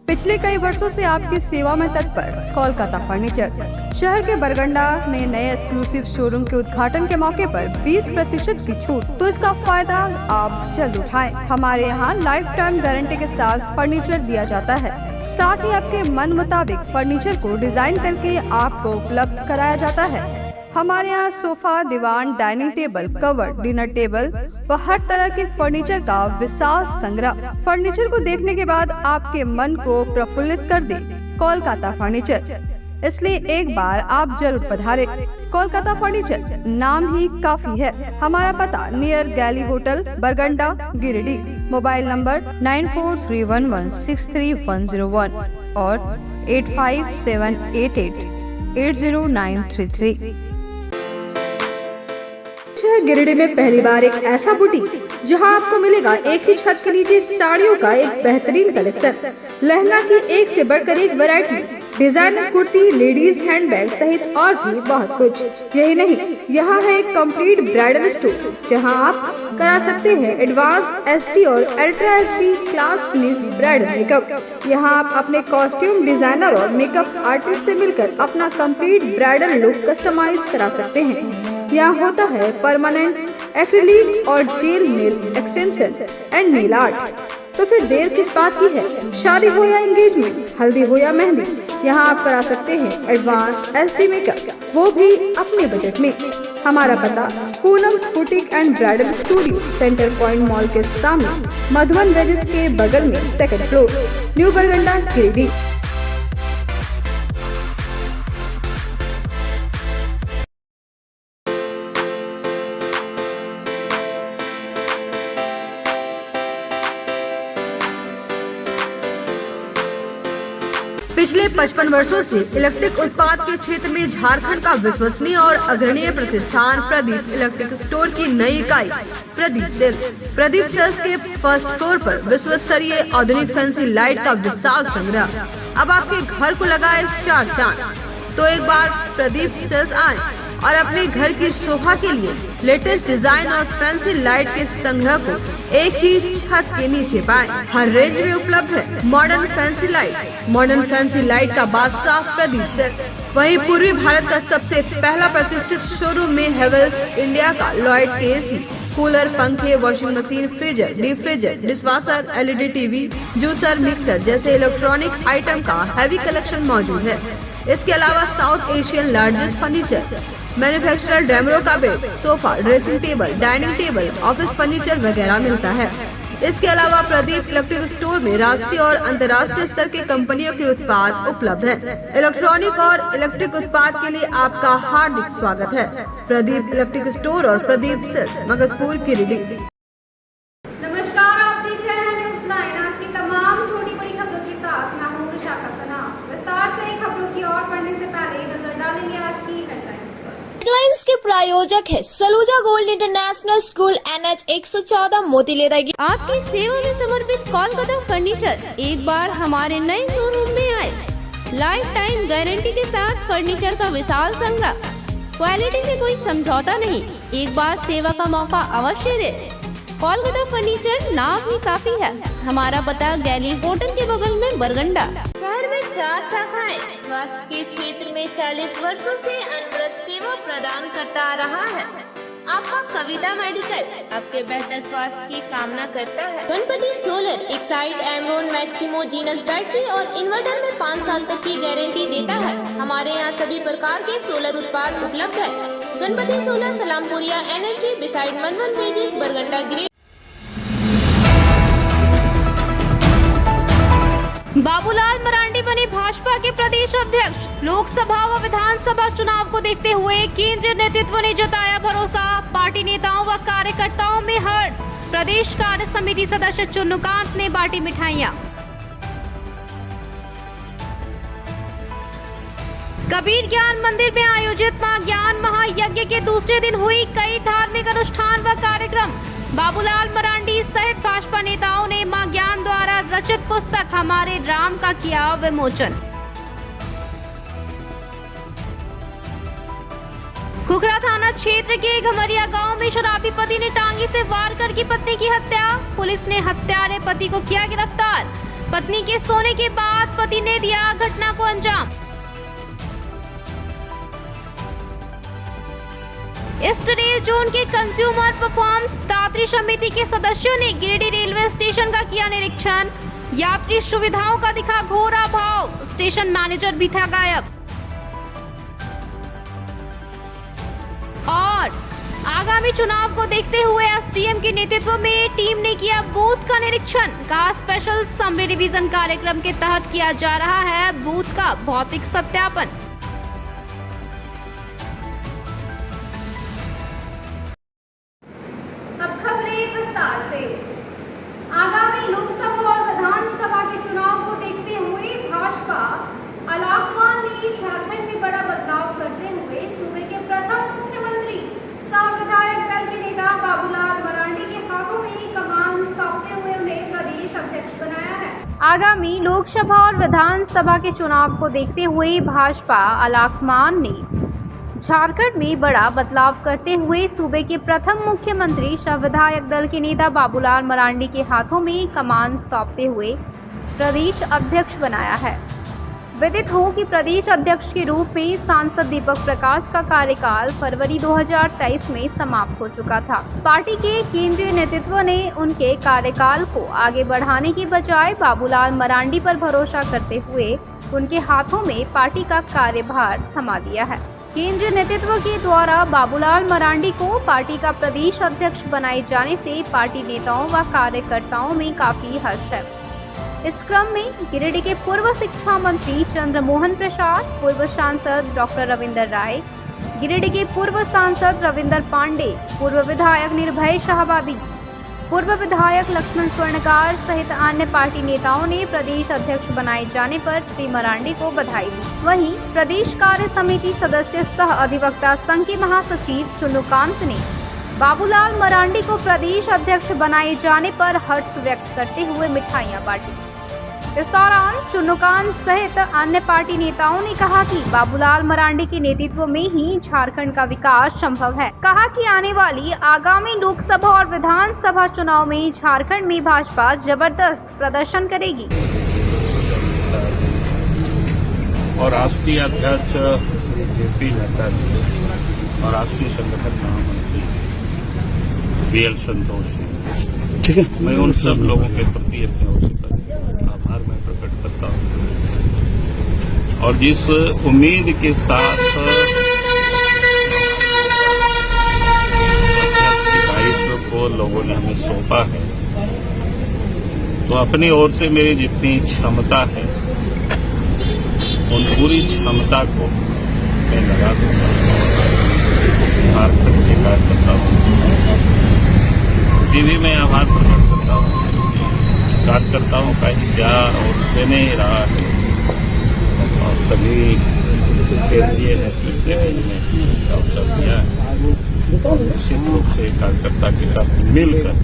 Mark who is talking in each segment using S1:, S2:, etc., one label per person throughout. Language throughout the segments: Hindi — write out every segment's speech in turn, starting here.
S1: पिछले कई वर्षों से आपकी सेवा में तत्पर कोलकाता फर्नीचर। शहर के बरगंडा में नए एक्सक्लूसिव शोरूम के उद्घाटन के मौके पर 20% की छूट, तो इसका फायदा आप जल्द उठाएं। हमारे यहाँ लाइफ टाइम गारंटी के साथ फर्नीचर दिया जाता है। साथ ही आपके मन मुताबिक फर्नीचर को डिजाइन करके आपको उपलब्ध कराया जाता है। हमारे यहाँ सोफा, दीवान, dining table, cover, dinner table व हर तरह के फर्नीचर का विशाल संग्रह। फर्नीचर को देखने के बाद आपके मन को प्रफुल्लित कर दे कोलकाता फर्नीचर, इसलिए एक बार आप जरूर पधारें। कोलकाता फर्नीचर नाम ही काफी है। हमारा पता नियर गैली होटल, बरगंडा, गिरिडीह। मोबाइल नंबर 9431163101 और 8578880933। शहर गिरिडीह में पहली बार एक ऐसा बुटीक जहां आपको मिलेगा एक ही छत के नीचे साड़ियों का एक बेहतरीन कलेक्शन, लहंगा की एक से बढ़कर एक variety, designer kurti, ladies handbag सहित और भी बहुत कुछ। यही नहीं, यहाँ है एक कंप्लीट ब्राइडल स्टोर जहां आप करा सकते हैं एडवांस एसटी और ultra ST class finish bridal makeup. यहाँ आप अपने कॉस्ट्यूम डिजाइनर और मेकअप आर्टिस्ट से मिलकर अपना कंप्लीट ब्राइडल लुक कस्टमाइज करा सकते हैं। यहाँ होता है परमानेंट एक्रिलिक और jail nail extension and nail art. तो फिर देर किस बात की है? शादी हो या एंगेजमेंट, हल्दी हो या मेहंदी, यहाँ आप करा सकते हैं एडवांस एसडी मेकअप, वो भी अपने बजट में। हमारा पता Poonam's boutique and bridal studio, centre point mall के सामने, मधुबन वेजेस के बगल में, 2nd फ्लोर, न्यू बरगंडा, गिरिडीह। पिछले 55 वर्षों से इलेक्ट्रिक उत्पाद के क्षेत्र में झारखंड का विश्वसनीय और अग्रणीय प्रतिष्ठान प्रदीप इलेक्ट्रिक स्टोर की नई इकाई प्रदीप सेल्स। प्रदीप सेल्स के फर्स्ट फ्लोर पर विश्व स्तरीय आधुनिक फैंसी लाइट का विशाल संग्रह। अब आपके घर को लगाए 4 चांद। तो एक बार प्रदीप सेल्स आए और अपने घर की शोभा के लिए लेटेस्ट डिजाइन और फैंसी लाइट के संग्रह को एक ही छत के नीचे पाएं। हर रेंज में उपलब्ध है modern fancy light. Modern fancy light का बादशाह प्रदीप सेल्स। वहीं पूर्वी भारत का सबसे पहला प्रतिष्ठित शोरूम में हेवेल्स इंडिया का लॉयड के एसी, कूलर, पंखे, washing machine, freezer, deep freezer, dishwasher, LED TV, juicer, mixer जैसे इलेक्ट्रॉनिक आइटम का हैवी कलेक्शन मौजूद है। इसके अलावा south Asian largest furniture manufacturer Damro का bed, sofa, dressing table, dining table, office furniture वगैरह मिलता है। इसके अलावा प्रदीप इलेक्ट्रिक स्टोर में राष्ट्रीय और अंतर्राष्ट्रीय स्तर के कंपनियों के उत्पाद उपलब्ध हैं। इलेक्ट्रॉनिक और इलेक्ट्रिक उत्पाद के लिए आपका हार्दिक स्वागत है। प्रदीप इलेक्ट्रिक स्टोर और प्रदीप सेल्स, मगरपुर, गिरिडीह।
S2: नमस्कार, आप देख रहे हैं न्यूज लाइन। आज की तमाम छोटी बड़ी खबरों के साथ मैं हूं विशाखा सना। विस्तार से खबरों की ओर बढ़ने से पहले नजर डालेंगे आज की
S3: हेडलाइंस के प्रायोजक है Saluja gold international school, NH 114, मोतीलेरा।
S4: आपकी सेवा में समर्पित कोलकाता फर्नीचर एक बार हमारे नए शोरूम में आए। लाइफ टाइम गारंटी के साथ फर्नीचर का विशाल संग्रह, क्वालिटी से कोई समझौता नहीं। एक बार सेवा का मौका अवश्य दे। कोलकाता फर्नीचर नाम ही काफी है। हमारा पता गैली होटल के बगल में, बरगंडा।
S3: शहर में 4 शाखाएं। स्वास्थ्य के क्षेत्र में 40 वर्षों से अनवरत सेवा प्रदान करता आ रहा है। आपका कविता मेडिकल आपके बेहतर स्वास्थ्य की कामना करता है। Ganpati solar Exide Amaron Maximo genus battery और इन्वर्टर में 5 साल तक की गारंटी देता है। हमारे यहाँ सभी प्रकार के सोलर उत्पाद उपलब्ध है। Ganpati solar, Salampuria energy, beside Madhuban वेजेस, बरगंडा, गिरिडीह।
S2: बाबूलाल मरांडी बने भाजपा के प्रदेश अध्यक्ष। लोकसभा व विधानसभा चुनाव को देखते हुए केंद्रीय नेतृत्व ने जताया भरोसा। पार्टी नेताओं व कार्यकर्ताओं में हर्ष। प्रदेश कार्य समिति सदस्य चुन्नुकांत ने बांटी मिठाइयां। कबीर ज्ञान मंदिर में आयोजित मां ज्ञान महायज्ञ के दूसरे दिन हुई कई धार्मिक अनुष्ठान व कार्यक्रम। बाबूलाल मरांडी सहित भाजपा नेताओं ने मां ज्ञान द्वारा रचित पुस्तक हमारे राम का किया विमोचन। खुखरा थाना क्षेत्र के घमरिया गांव में शराबी पति ने टांगी से वार कर की पत्नी की हत्या। पुलिस ने हत्यारे पति को किया गिरफ्तार। पत्नी के सोने के बाद पति ने दिया घटना को अंजाम। ईस्ट रेल जोन के कंज्यूमर परफॉर्म्स दात्री समिति के सदस्यों ने गिरिडीह रेलवे स्टेशन का किया निरीक्षण। यात्री सुविधाओं का दिखा घोर अभाव, स्टेशन मैनेजर भी था गायब। और आगामी चुनाव को देखते हुए एसडीएम के नेतृत्व में टीम ने किया बूथ का निरीक्षण। कहा स्पेशल समरी रिवीजन कार्यक्रम के तहत किया जा रहा है बूथ का भौतिक सत्यापन। अब खबरें विस्तार से। आगामी लोकसभा और विधानसभा के चुनाव को देखते हुए भाजपा अलाकमान ने झारखंड में बड़ा बदलाव करते हुए सूबे के प्रथम मुख्यमंत्री सह विधायक दल के नेता बाबूलाल मरांडी के हाथों में कमान सौंपते हुए उन्हें प्रदेश अध्यक्ष बनाया है। आगामी लोकसभा और विधानसभा के चुनाव को देखते हुए भाजपा अलाकमान ने झारखंड में बड़ा बदलाव करते हुए सूबे के प्रथम मुख्यमंत्री सह विधायक दल के नेता बाबूलाल मरांडी के हाथों में कमान सौंपते हुए प्रदेश अध्यक्ष बनाया है। विदित हो कि प्रदेश अध्यक्ष के रूप में सांसद दीपक प्रकाश का कार्यकाल फरवरी 2023 में समाप्त हो चुका था। पार्टी के केंद्रीय नेतृत्व ने उनके कार्यकाल को आगे बढ़ाने की बजाय बाबूलाल मरांडी पर भरोसा करते हुए उनके हाथों में पार्टी का कार्यभार थमा दिया है। केंद्रीय नेतृत्व के द्वारा बाबूलाल मरांडी को पार्टी का प्रदेश अध्यक्ष बनाए जाने से पार्टी नेताओं व कार्यकर्ताओं में काफी हर्ष है। इस क्रम में गिरिडीह के पूर्व शिक्षा मंत्री चंद्रमोहन प्रसाद, पूर्व सांसद डॉक्टर रविंदर राय, गिरिडीह के पूर्व सांसद रविंदर पांडे, पूर्व विधायक निर्भय शाहबादी, पूर्व विधायक लक्ष्मण स्वर्णकार सहित अन्य पार्टी नेताओं ने प्रदेश अध्यक्ष बनाए जाने पर श्री मरांडी को बधाई दी। वहीं प्रदेश कार्य समिति सदस्य सह अधिवक्ता संघ के महासचिव चुन्नूकांत ने बाबूलाल मरांडी को प्रदेश अध्यक्ष बनाए जाने पर हर्ष व्यक्त करते हुए मिठाइयां बांटी। इस दौरान चुन्नूकांत सहित अन्य पार्टी नेताओं ने कहा कि बाबूलाल मरांडी के नेतृत्व में ही झारखंड का विकास संभव है। कहा कि आने वाली आगामी लोकसभा और विधानसभा चुनाव में झारखंड में भाजपा जबरदस्त प्रदर्शन करेगी।
S5: और राष्ट्रीय अध्यक्ष जेपी नड्डा और राष्ट्रीय संगठन महामंत्री बीएल संतोष, ठीक है, मैं उन सब लोगों के प्रति अपने ओर से आभार मैं प्रकट करता हूँ। और जिस उम्मीद के साथ दायित्व को लोगों ने हमें सौंपा है, तो अपनी ओर से मेरी जितनी क्षमता है उन पूरी क्षमता को मैं लगा दूंगा। झारखंड के कार्यकर्ताओं भी मैं आभार प्रकट करता हूँ। कार्यकर्ताओं का ही प्यार और स्नेह रहा है और सभी केंद्रीय नेतृत्व ने अवसर दिया है। निश्चित रूप से कार्यकर्ता के साथ मिलकर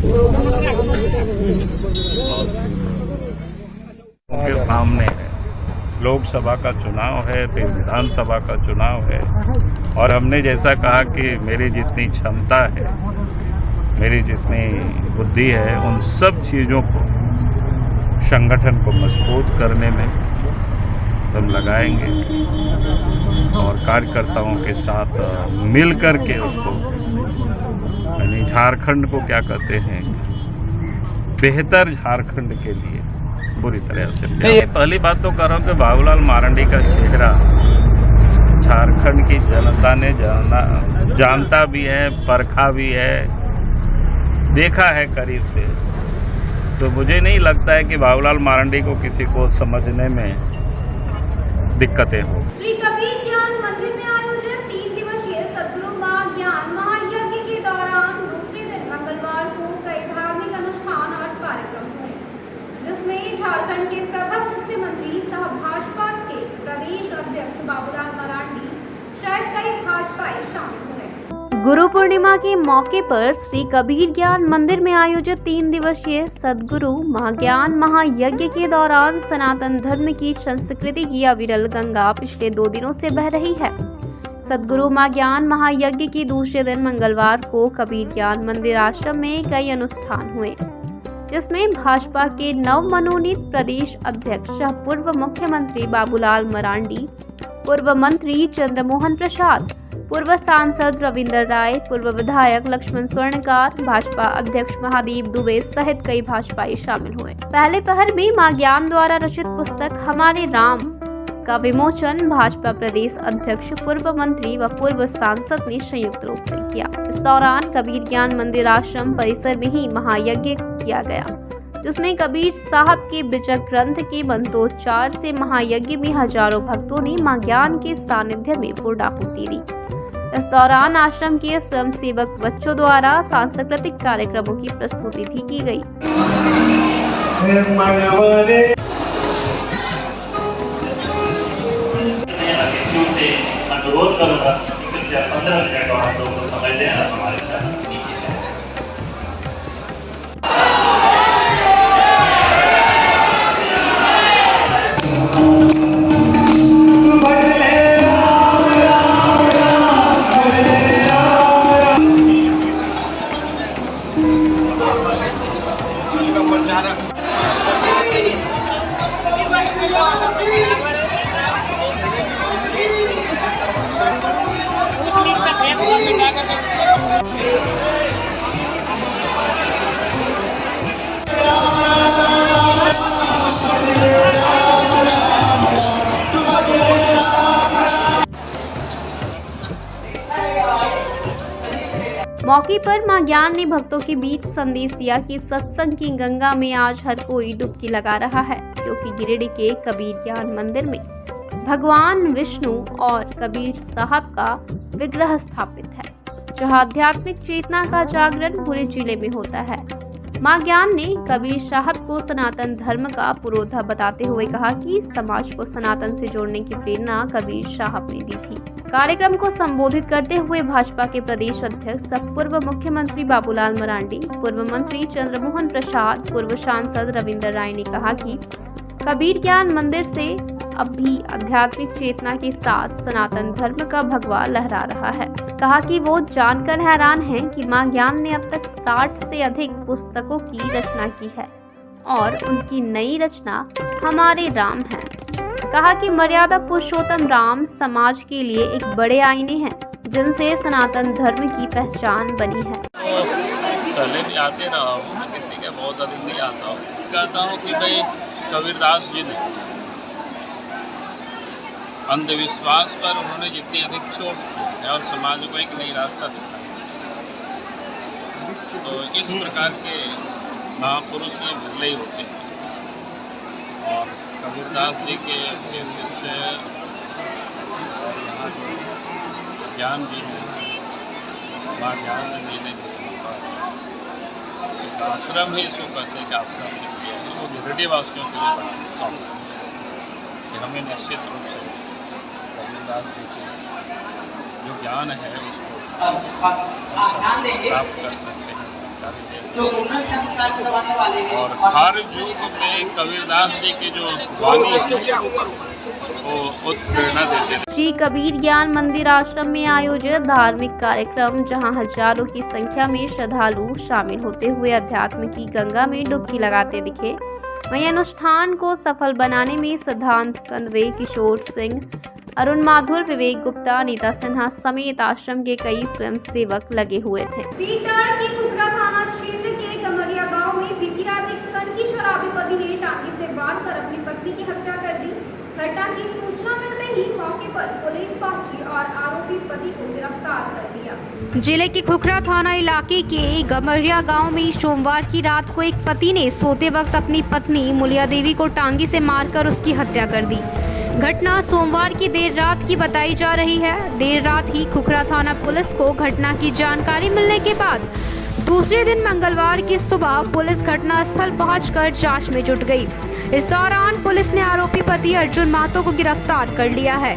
S5: उनके सामने लोकसभा का चुनाव है, फिर विधानसभा का चुनाव है, और हमने जैसा कहा कि मेरी जितनी क्षमता है, मेरी जितनी बुद्धि है, उन सब चीज़ों को संगठन को मजबूत करने में हम लगाएंगे और कार्यकर्ताओं के साथ मिलकर के उसको, यानी झारखंड को क्या कहते हैं, बेहतर झारखंड के लिए पूरी तरह से। पहली बात तो कर रहा हूँ कि बाबूलाल मरांडी का चेहरा झारखंड की जनता ने जानता भी है, परखा भी है, देखा है करीब से। तो मुझे नहीं लगता है कि बाबूलाल मरांडी को किसी को समझने में दिक्कतें हो।
S2: श्री कबीर ज्ञान मंदिर में आयोजित 3 दिवसीय सद्गुरु मां ज्ञान महायज्ञ के दौरान दूसरे दिन मंगलवार को कई धार्मिक अनुष्ठान और कार्यक्रम हुए, जिसमें झारखंड के प्रथम मुख्यमंत्री सह भाजपा के प्रदेश अध्यक्ष बाबूलाल मरांडी सहित कई भाजपाई शामिल हुए। गुरु पूर्णिमा के मौके पर श्री कबीर ज्ञान मंदिर में आयोजित 3 दिवसीय सद्गुरु महाज्ञान महायज्ञ के दौरान सनातन धर्म की संस्कृति की अविरल गंगा पिछले 2 दिनों से बह रही है। सद्गुरु महाज्ञान महायज्ञ के दूसरे दिन मंगलवार को कबीर ज्ञान मंदिर आश्रम में कई अनुष्ठान हुए।
S4: जिसमें भाजपा के नवमनोनीत प्रदेश अध्यक्ष पूर्व मुख्यमंत्री बाबूलाल मरांडी, पूर्व मंत्री चंद्रमोहन प्रसाद, पूर्व सांसद रविंदर राय, पूर्व विधायक लक्ष्मण स्वर्णकार, भाजपा अध्यक्ष महादेव दुबे सहित कई भाजपाई शामिल हुए। पहले पहर में मां ज्ञान द्वारा रचित पुस्तक हमारे राम का विमोचन भाजपा प्रदेश अध्यक्ष, पूर्व मंत्री व पूर्व सांसद ने संयुक्त रूप से किया। इस दौरान कबीर ज्ञान मंदिर आश्रम परिसर में ही महायज्ञ किया गया, जिसमें कबीर साहब के विजय ग्रंथ के मंत्रोच्चार से महायज्ञ में हजारों भक्तों ने मां ज्ञान के सानिध्य में पूर्णाहुति दी। इस दौरान आश्रम के स्वयंसेवक बच्चों द्वारा सांस्कृतिक कार्यक्रमों की प्रस्तुति भी की गई।
S6: से अनुरोध करूंगा कि कृपया 15 मिनट और हम लोगों को समय दें और हमारे साथ नीचे जाएं।
S4: मौके पर मां ज्ञान ने भक्तों के बीच संदेश दिया कि सत्संग की गंगा में आज हर कोई डुबकी लगा रहा है, क्योंकि गिरिडीह के कबीर ज्ञान मंदिर में भगवान विष्णु और कबीर साहब का विग्रह स्थापित है, जहां आध्यात्मिक चेतना का जागरण पूरे जिले में होता है। मां ज्ञान ने कबीर साहब को सनातन धर्म का पुरोधा बताते हुए कहा कि समाज को सनातन से जोड़ने की प्रेरणा कबीर साहब ने दी थी। कार्यक्रम को संबोधित करते हुए भाजपा के प्रदेश अध्यक्ष पूर्व मुख्यमंत्री बाबूलाल मरांडी, पूर्व मंत्री चंद्रमोहन प्रसाद, पूर्व सांसद रविंदर राय ने कहा कि कबीर ज्ञान मंदिर से अब भी आध्यात्मिक चेतना के साथ सनातन धर्म का भगवा लहरा रहा है। कहा कि वो जानकर हैरान हैं कि मां ज्ञान ने अब तक 60 से अधिक पुस्तकों की रचना की है और उनकी नई रचना हमारे राम है। कहा कि मर्यादा पुरुषोत्तम राम समाज के लिए एक बड़े आईने हैं, जिनसे सनातन धर्म की पहचान बनी है।
S5: पहले भी आते रहा हूँ, कितनी के बहुत अधिक नहीं आता हूँ। कहता हूँ कि भाई कबीरदास जी ने अंधविश्वास पर उन्होंने जितनी अधिक चोट की है और समाज को एक नई रास्ता दिखाया, तो इस प्रकार के महापुरुष ये बदले ही होते हैं। और कबीरदास जी के शिष्य और यहाँ जो ज्ञान जी हैं, वहाँ ज्ञान जी ने एक आश्रम ही इसको कहते हैं कि आश्रम किया है, वो गिरिडीह वासियों के लिए बना कि हमें निश्चित रूप से कबीरदास जी के जो ज्ञान है उसको प्राप्त कर सकते हैं,
S7: जो उन्नत संस्कार करवाने वाले हैं।
S5: और हर युग में कबीरदास जी की जो वाणी है वो प्रेरणा देते हैं।
S4: श्री कबीर ज्ञान मंदिर आश्रम में आयोजित धार्मिक कार्यक्रम, जहां हजारों की संख्या में श्रद्धालु शामिल होते हुए अध्यात्म की गंगा में डुबकी लगाते दिखे। वहीं अनुष्ठान को सफल बनाने में सिद्धांत कंदवे, किशोर सिंह, अरुण माथुर, विवेक गुप्ता, अनीता सिन्हा समेत आश्रम के कई स्वयंसेवक लगे हुए थे।
S1: पीटाड़ के खुखरा थाना क्षेत्र के कमरिया गांव में बीती रात एक सन की शराबी पति ने टांगी से बांधकर अपनी पत्नी की हत्या कर दी। घटना की सूचना मिलते ही मौके पर पुलिस पहुंची और आरोपी पति को गिरफ्तार कर लिया।
S2: जिले के खुखरा थाना इलाके के गमरिया गांव में सोमवार की रात को एक पति ने सोते वक्त अपनी पत्नी मुलिया देवी को टांगी से मारकर उसकी हत्या कर दी। घटना सोमवार की देर रात की बताई जा रही है। देर रात ही खुखरा थाना पुलिस को घटना की जानकारी मिलने के बाद दूसरे दिन मंगलवार की सुबह पुलिस घटनास्थल पहुंचकर जांच में जुट गई। इस दौरान पुलिस ने आरोपी पति अर्जुन महतो को गिरफ्तार कर लिया है।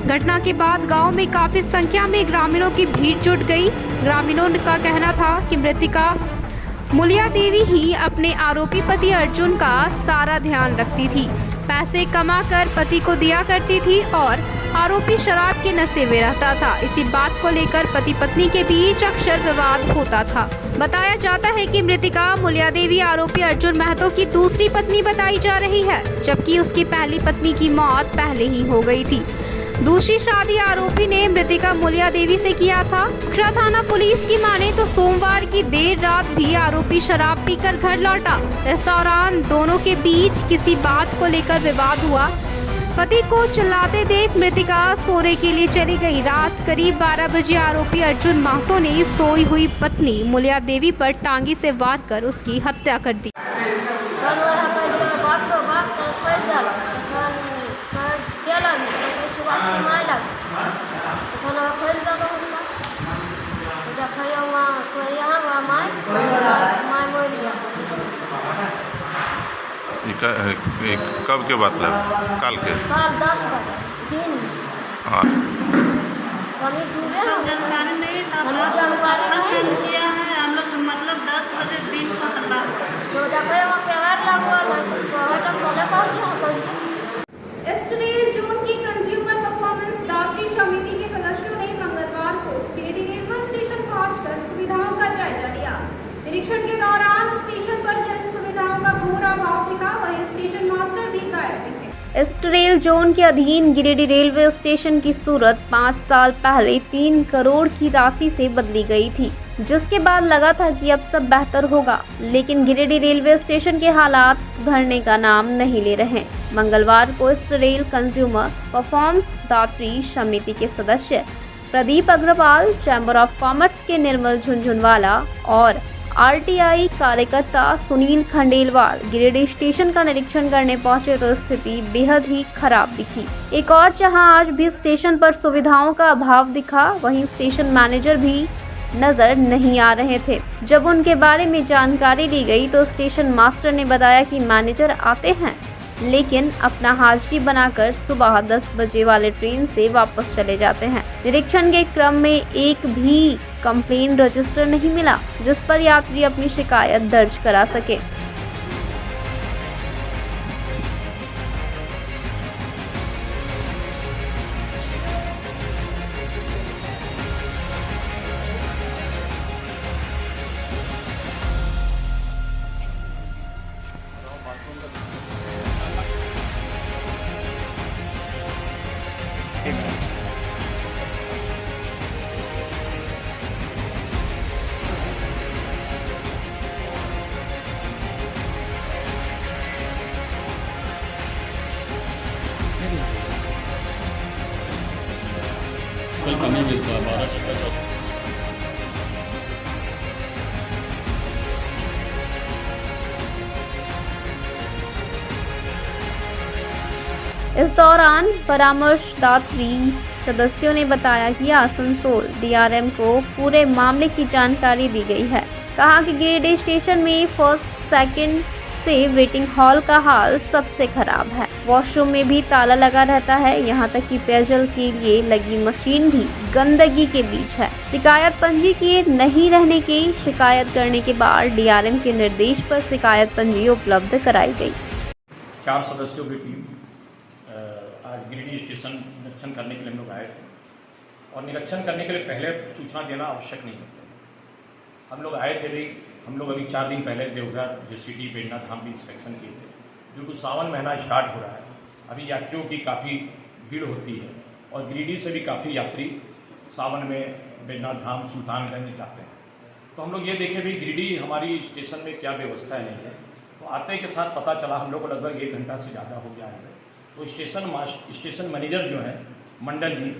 S2: घटना के बाद गांव में काफी संख्या में ग्रामीणों की भीड़ जुट गई। ग्रामीणों का कहना था कि मृतका मुलिया देवी ही अपने आरोपी पति अर्जुन का सारा ध्यान रखती थी, पैसे कमाकर पति को दिया करती थी और आरोपी शराब के नशे में रहता था। इसी बात को लेकर पति पत्नी के बीच अक्सर विवाद होता था। बताया जाता है कि मृतिका मुलिया देवी आरोपी अर्जुन महतो की दूसरी पत्नी बताई जा रही है, जबकि उसकी पहली पत्नी की मौत पहले ही हो गई थी। दूसरी शादी आरोपी ने मृतिका मुलिया देवी से किया था। खरा थाना पुलिस की माने तो सोमवार की देर रात भी आरोपी शराब पीकर घर लौटा। इस दौरान दोनों के बीच किसी बात को लेकर विवाद हुआ। पति को चिल्लाते देख मृतिका सोने के लिए चली गई। रात करीब 12 बजे आरोपी अर्जुन महतो ने सोई हुई पत्नी मुलिया देवी पर टांगी से वार कर उसकी हत्या कर दी।
S8: कब के बात है? काल के?
S9: काल 10 बजे दिन में।
S8: हाँ।
S9: कभी दूर है
S10: जानकारी नहीं था।
S9: हमें जानकारी नहीं
S10: किया है हम लोग मतलब 10 बजे दिन को हल्ला
S9: तो देखे वो कहर लगवा नहीं तो कहर तो खोले कौन यहाँ कोई
S2: एस्ट्रेल जोन की कंज्यूमर परफॉर्मेंस दात्री समिति के सदस्यों ने मंगलवार को गिरिडीह रेलवे स्टेशन पहुंचकर सुविधाओं का जायजा लिया। निरीक्षण के दौरान स्टेशन पर जन सुविधाओं का घोर अभाव दिखा। वहीं स्टेशन मास्टर भी गायब दिखे।
S4: एस्ट्रेल जोन के अधीन गिरिडीह रेलवे स्टेशन की सूरत 5 साल पहले 3 करोड़ की राशि से बदली गई थी, जिसके बाद लगा था कि अब सब बेहतर होगा, लेकिन गिरिडीह रेलवे स्टेशन के हालात सुधरने का नाम नहीं ले रहे। मंगलवार को एस्ट्रेल कंज्यूमर परफॉर्मेंस दात्री समिति के सदस्य Pradeep Agarwal, chamber of commerce के निर्मल झुनझुनवाला और आरटीआई कार्यकर्ता सुनील खंडेलवाल गिरिडीह स्टेशन का निरीक्षण करने पहुंचे तो स्थिति बेहद ही खराब दिखी। एक और जहां आज भी स्टेशन पर सुविधाओं का अभाव दिखा, वहीं स्टेशन मैनेजर भी नजर नहीं आ रहे थे। जब उनके बारे में जानकारी ली गई तो स्टेशन मास्टर ने बताया कि मैनेजर आते हैं, लेकिन अपना हाजिरी बनाकर सुबह 10 बजे वाले ट्रेन से वापस चले जाते हैं। निरीक्षण के क्रम में एक भी कंप्लेन रजिस्टर नहीं मिला, जिस पर यात्री अपनी शिकायत दर्ज करा सके।
S11: कल कमी मिलता है 12 चक्कर का।
S4: इस दौरान परामर्शदात्री सदस्यों ने बताया कि आसनसोल डीआरएम को पूरे मामले की जानकारी दी गई है। कहा कि गिरिडीह स्टेशन में फर्स्ट सेकंड से वेटिंग हॉल का हाल सबसे खराब है। वॉशरूम में भी ताला लगा रहता है, यहाँ तक कि पेयजल के लिए लगी मशीन भी गंदगी के बीच है। शिकायत पंजी किए नहीं रहने की शिकायत करने के बाद डीआरएम के निर्देश पर शिकायत पंजी उपलब्ध कराई गई।
S11: 4 सदस्यों की टीम आज गिरिडीह स्टेशन निरीक्षण करने के लिए हम लोग आए थे और निरीक्षण करने के लिए पहले सूचना देना आवश्यक नहीं है। हम लोग आए थे भी, हम लोग अभी 4 दिन पहले देवघर जेसीडी बेड़ना धाम भी इंस्पेक्शन किए थे। क्योंकि सावन महीना स्टार्ट हो रहा है, अभी यात्रियों की काफ़ी भीड़ होती है और गिरिडीह से भी काफ़ी यात्री सावन में बेड़ना धाम सुल्तानगंज जाते हैं। तो हम लोग ये देखे भी गिरिडीह हमारी स्टेशन में क्या व्यवस्था नहीं है। तो आते के साथ पता चला, हम लोग को लगभग 1 घंटा से ज़्यादा हो गया है। तो स्टेशन मैनेजर जो है मंडल जी,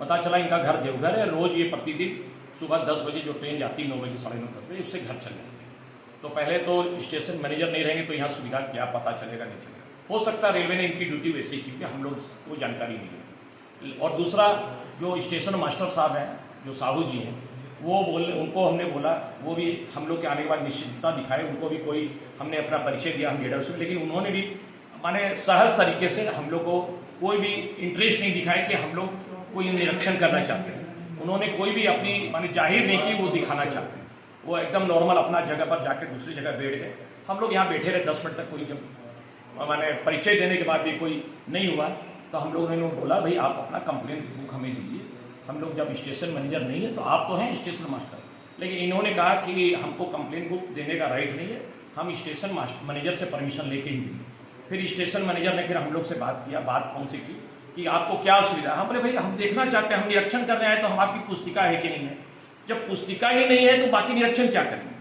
S11: पता चला इनका घर देवघर है। रोज़ ये प्रतिदिन सुबह 10 बजे जो ट्रेन जाती 9 बजे 9:30 बजे उससे घर चले जाते। तो पहले तो स्टेशन मैनेजर नहीं रहेंगे तो यहाँ सुविधा क्या पता चलेगा, नहीं चलेगा। हो सकता है रेलवे ने इनकी ड्यूटी वैसी की कि हम लोग को जानकारी नहीं है। और दूसरा जो स्टेशन मास्टर साहब हैं, जो साहू जी हैं, वो उनको हमने बोला, वो भी हम लोग के आने के बाद निश्चितता दिखाए। उनको भी कोई हमने अपना परिचय दिया, हम लीडरशिप, लेकिन उन्होंने भी माने सहज तरीके से हम लोग को कोई भी इंटरेस्ट नहीं दिखाया कि हम लोग कोई निरीक्षण करना चाहते हैं। उन्होंने कोई भी अपनी माने जाहिर नहीं की वो दिखाना चाहते हैं। वो एकदम नॉर्मल अपना जगह पर जाकर दूसरी जगह बैठ गए। हम लोग यहाँ बैठे रहे 10 मिनट तक, कोई जब माने परिचय देने के बाद भी कोई नहीं हुआ। तो हम लोगों ने बोला भाई आप अपना कंप्लेंट बुक हमें दीजिए, हम लोग जब स्टेशन मैनेजर नहीं है तो आप तो हैं स्टेशन मास्टर, लेकिन इन्होंने कहा कि हमको कंप्लेंट बुक देने का राइट नहीं है, हम स्टेशन मैनेजर से परमिशन लेके ही देंगे। फिर स्टेशन मैनेजर ने फिर हम लोग से बात किया, बात कौन सी की कि आपको क्या सुविधा। हम बोले भाई हम देखना चाहते हैं, हम निरीक्षण करने आए तो हम आपकी पुस्तिका है कि नहीं है, जब पुस्तिका ही नहीं है तो बाकी निरीक्षण क्या करेंगे,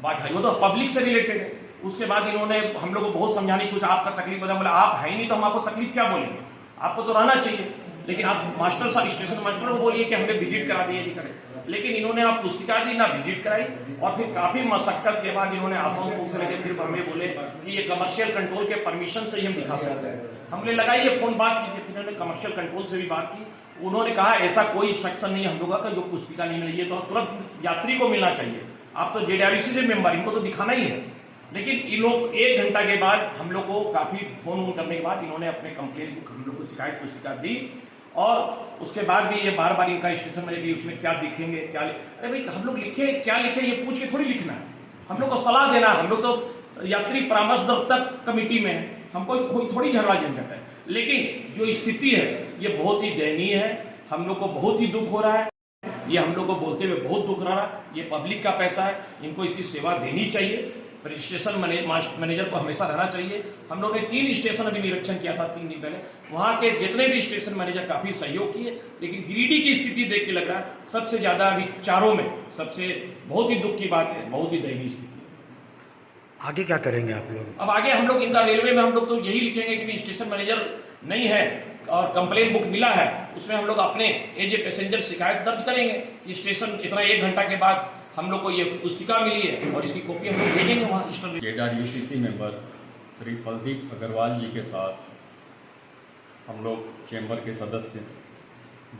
S11: बाकी वो तो पब्लिक से रिलेटेड है। उसके बाद इन्होंने हम लोग को बहुत समझाने की, कुछ आपका तकलीफ बता, बोला आप है ही नहीं तो हम आपको तकलीफ क्या बोलेंगे, आपको तो रहना चाहिए, लेकिन आप मास्टर साहब स्टेशन मास्टर को बोलिए कि हमें विजिट करा दिए नहीं करें। लेकिन इन्होंने आप पुस्तिका दी ना विजिट कराई, और फिर काफी मशक्कत के बाद इन्होंने आसनसोल से लेकर फिर हमें बोले कि ये कमर्शियल कंट्रोल के परमिशन से ही हम दिखा सकते हैं। हमने लगाई फोन, बात की, फिर इन्होंने कमर्शियल कंट्रोल से भी बात की, उन्होंने कहा ऐसा कोई इंस्ट्रक्शन नहीं है हम लोगों का, जो पुस्तिका नहीं मिली है तो तुरंत यात्री को मिलना चाहिए, आप तो JWCC मेंबर, इनको तो दिखाना ही है। लेकिन इन लोग 1 घंटा के बाद हम लोग को काफी फोन करने के बाद इन्होंने अपने कंप्लेंट बुक हम लोग को शिकायत पुस्तिका दी, और उसके बाद भी ये बार बार इनका स्टेशन में कि उसमें क्या दिखेंगे क्या अरे भाई हम लोग लिखे क्या लिखे ये पूछ के थोड़ी लिखना है, हम लोग को सलाह देना है, हम लोग तो यात्री परामर्श दफ्तर कमेटी में है, हमको कोई थोड़ी झगड़ा झंझट है। लेकिन जो स्थिति है ये बहुत ही दयनीय है, हम लोग को बहुत ही दुख हो रहा है, ये हम लोग को बोलते हुए बहुत दुख रहा है, ये पब्लिक का पैसा है, इनको इसकी सेवा देनी चाहिए, पर स्टेशन मैनेजर को हमेशा रहना चाहिए। हम लोग ने 3 स्टेशन अभी निरीक्षण किया था 3 दिन पहले, वहाँ के जितने भी स्टेशन मैनेजर काफी सहयोग किए, लेकिन गिरिडीह की स्थिति देख के लग रहा है सबसे ज्यादा अभी चारों में सबसे बहुत ही दुख की बात है, बहुत ही दयनीय स्थिति।
S12: आगे क्या करेंगे आप लोग?
S11: अब आगे हम लोग इनका रेलवे में हम लोग तो यही लिखेंगे कि स्टेशन मैनेजर नहीं है और कंप्लेंट बुक मिला है, उसमें हम लोग अपने एज ए पैसेंजर शिकायत दर्ज करेंगे कि स्टेशन इतना 1 घंटा के बाद हम लोग को ये पुस्तिका मिली है और इसकी कॉपी हम लोग भेजेंगे वहाँ station.
S13: JWCC member Shri Pradeep Agarwal ji के साथ हम लोग चैम्बर के सदस्य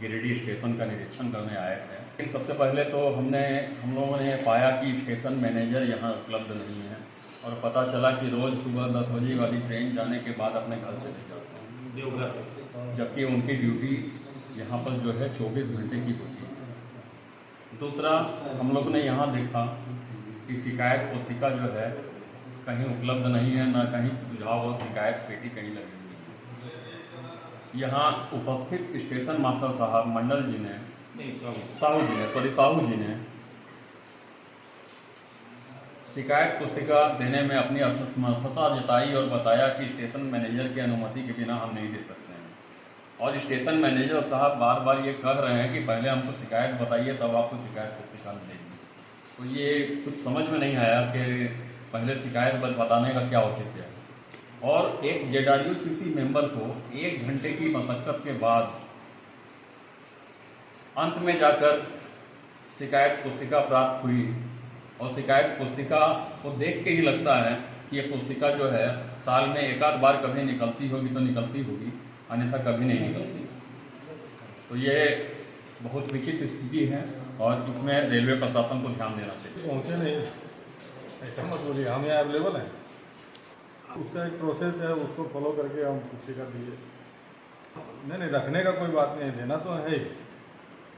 S13: गिरिडीह स्टेशन का निरीक्षण करने आए हैं। लेकिन सबसे पहले तो हम लोगों ने पाया कि स्टेशन मैनेजर यहाँ उपलब्ध नहीं है, और पता चला कि रोज़ सुबह 10 बजे वाली ट्रेन जाने के बाद अपने घर चले जाते हैं देवघर, जबकि उनकी ड्यूटी यहाँ पर जो है 24 घंटे की होती है। दूसरा, हम लोग ने यहाँ देखा कि शिकायत पुस्तिका जो है कहीं उपलब्ध नहीं है, ना कहीं सुझाव और शिकायत पेटी कहीं लगी हुई है। यहाँ उपस्थित स्टेशन मास्टर साहब मंडल जी ने साहू जी ने शिकायत पुस्तिका देने में अपनी असमर्थता जताई और बताया कि स्टेशन मैनेजर की अनुमति के बिना हम नहीं दे सकते हैं, और स्टेशन मैनेजर साहब बार बार ये कह रहे हैं कि पहले हमको शिकायत बताइए तब आपको शिकायत पुस्तिका मिलेगी। तो ये कुछ समझ में नहीं आया कि पहले शिकायत बताने का क्या औचित्य है, और एक JWCC मेंबर को 1 घंटे की मशक्कत के बाद अंत में जाकर शिकायत पुस्तिका प्राप्त हुई, और शिकायत पुस्तिका को देख के ही लगता है कि ये पुस्तिका जो है साल में 1 बार कभी निकलती होगी तो निकलती होगी, अन्यथा कभी नहीं निकलती। तो ये बहुत विचित्र स्थिति है और इसमें रेलवे प्रशासन को ध्यान देना चाहिए।
S14: पहुँचे नहीं, ऐसा मत बोलिए, हम यहाँ अवेलेबल हैं, उसका एक प्रोसेस है, उसको फॉलो करके हम पुस्तिका दिए। नहीं, रखने का कोई बात नहीं, देना तो है ही,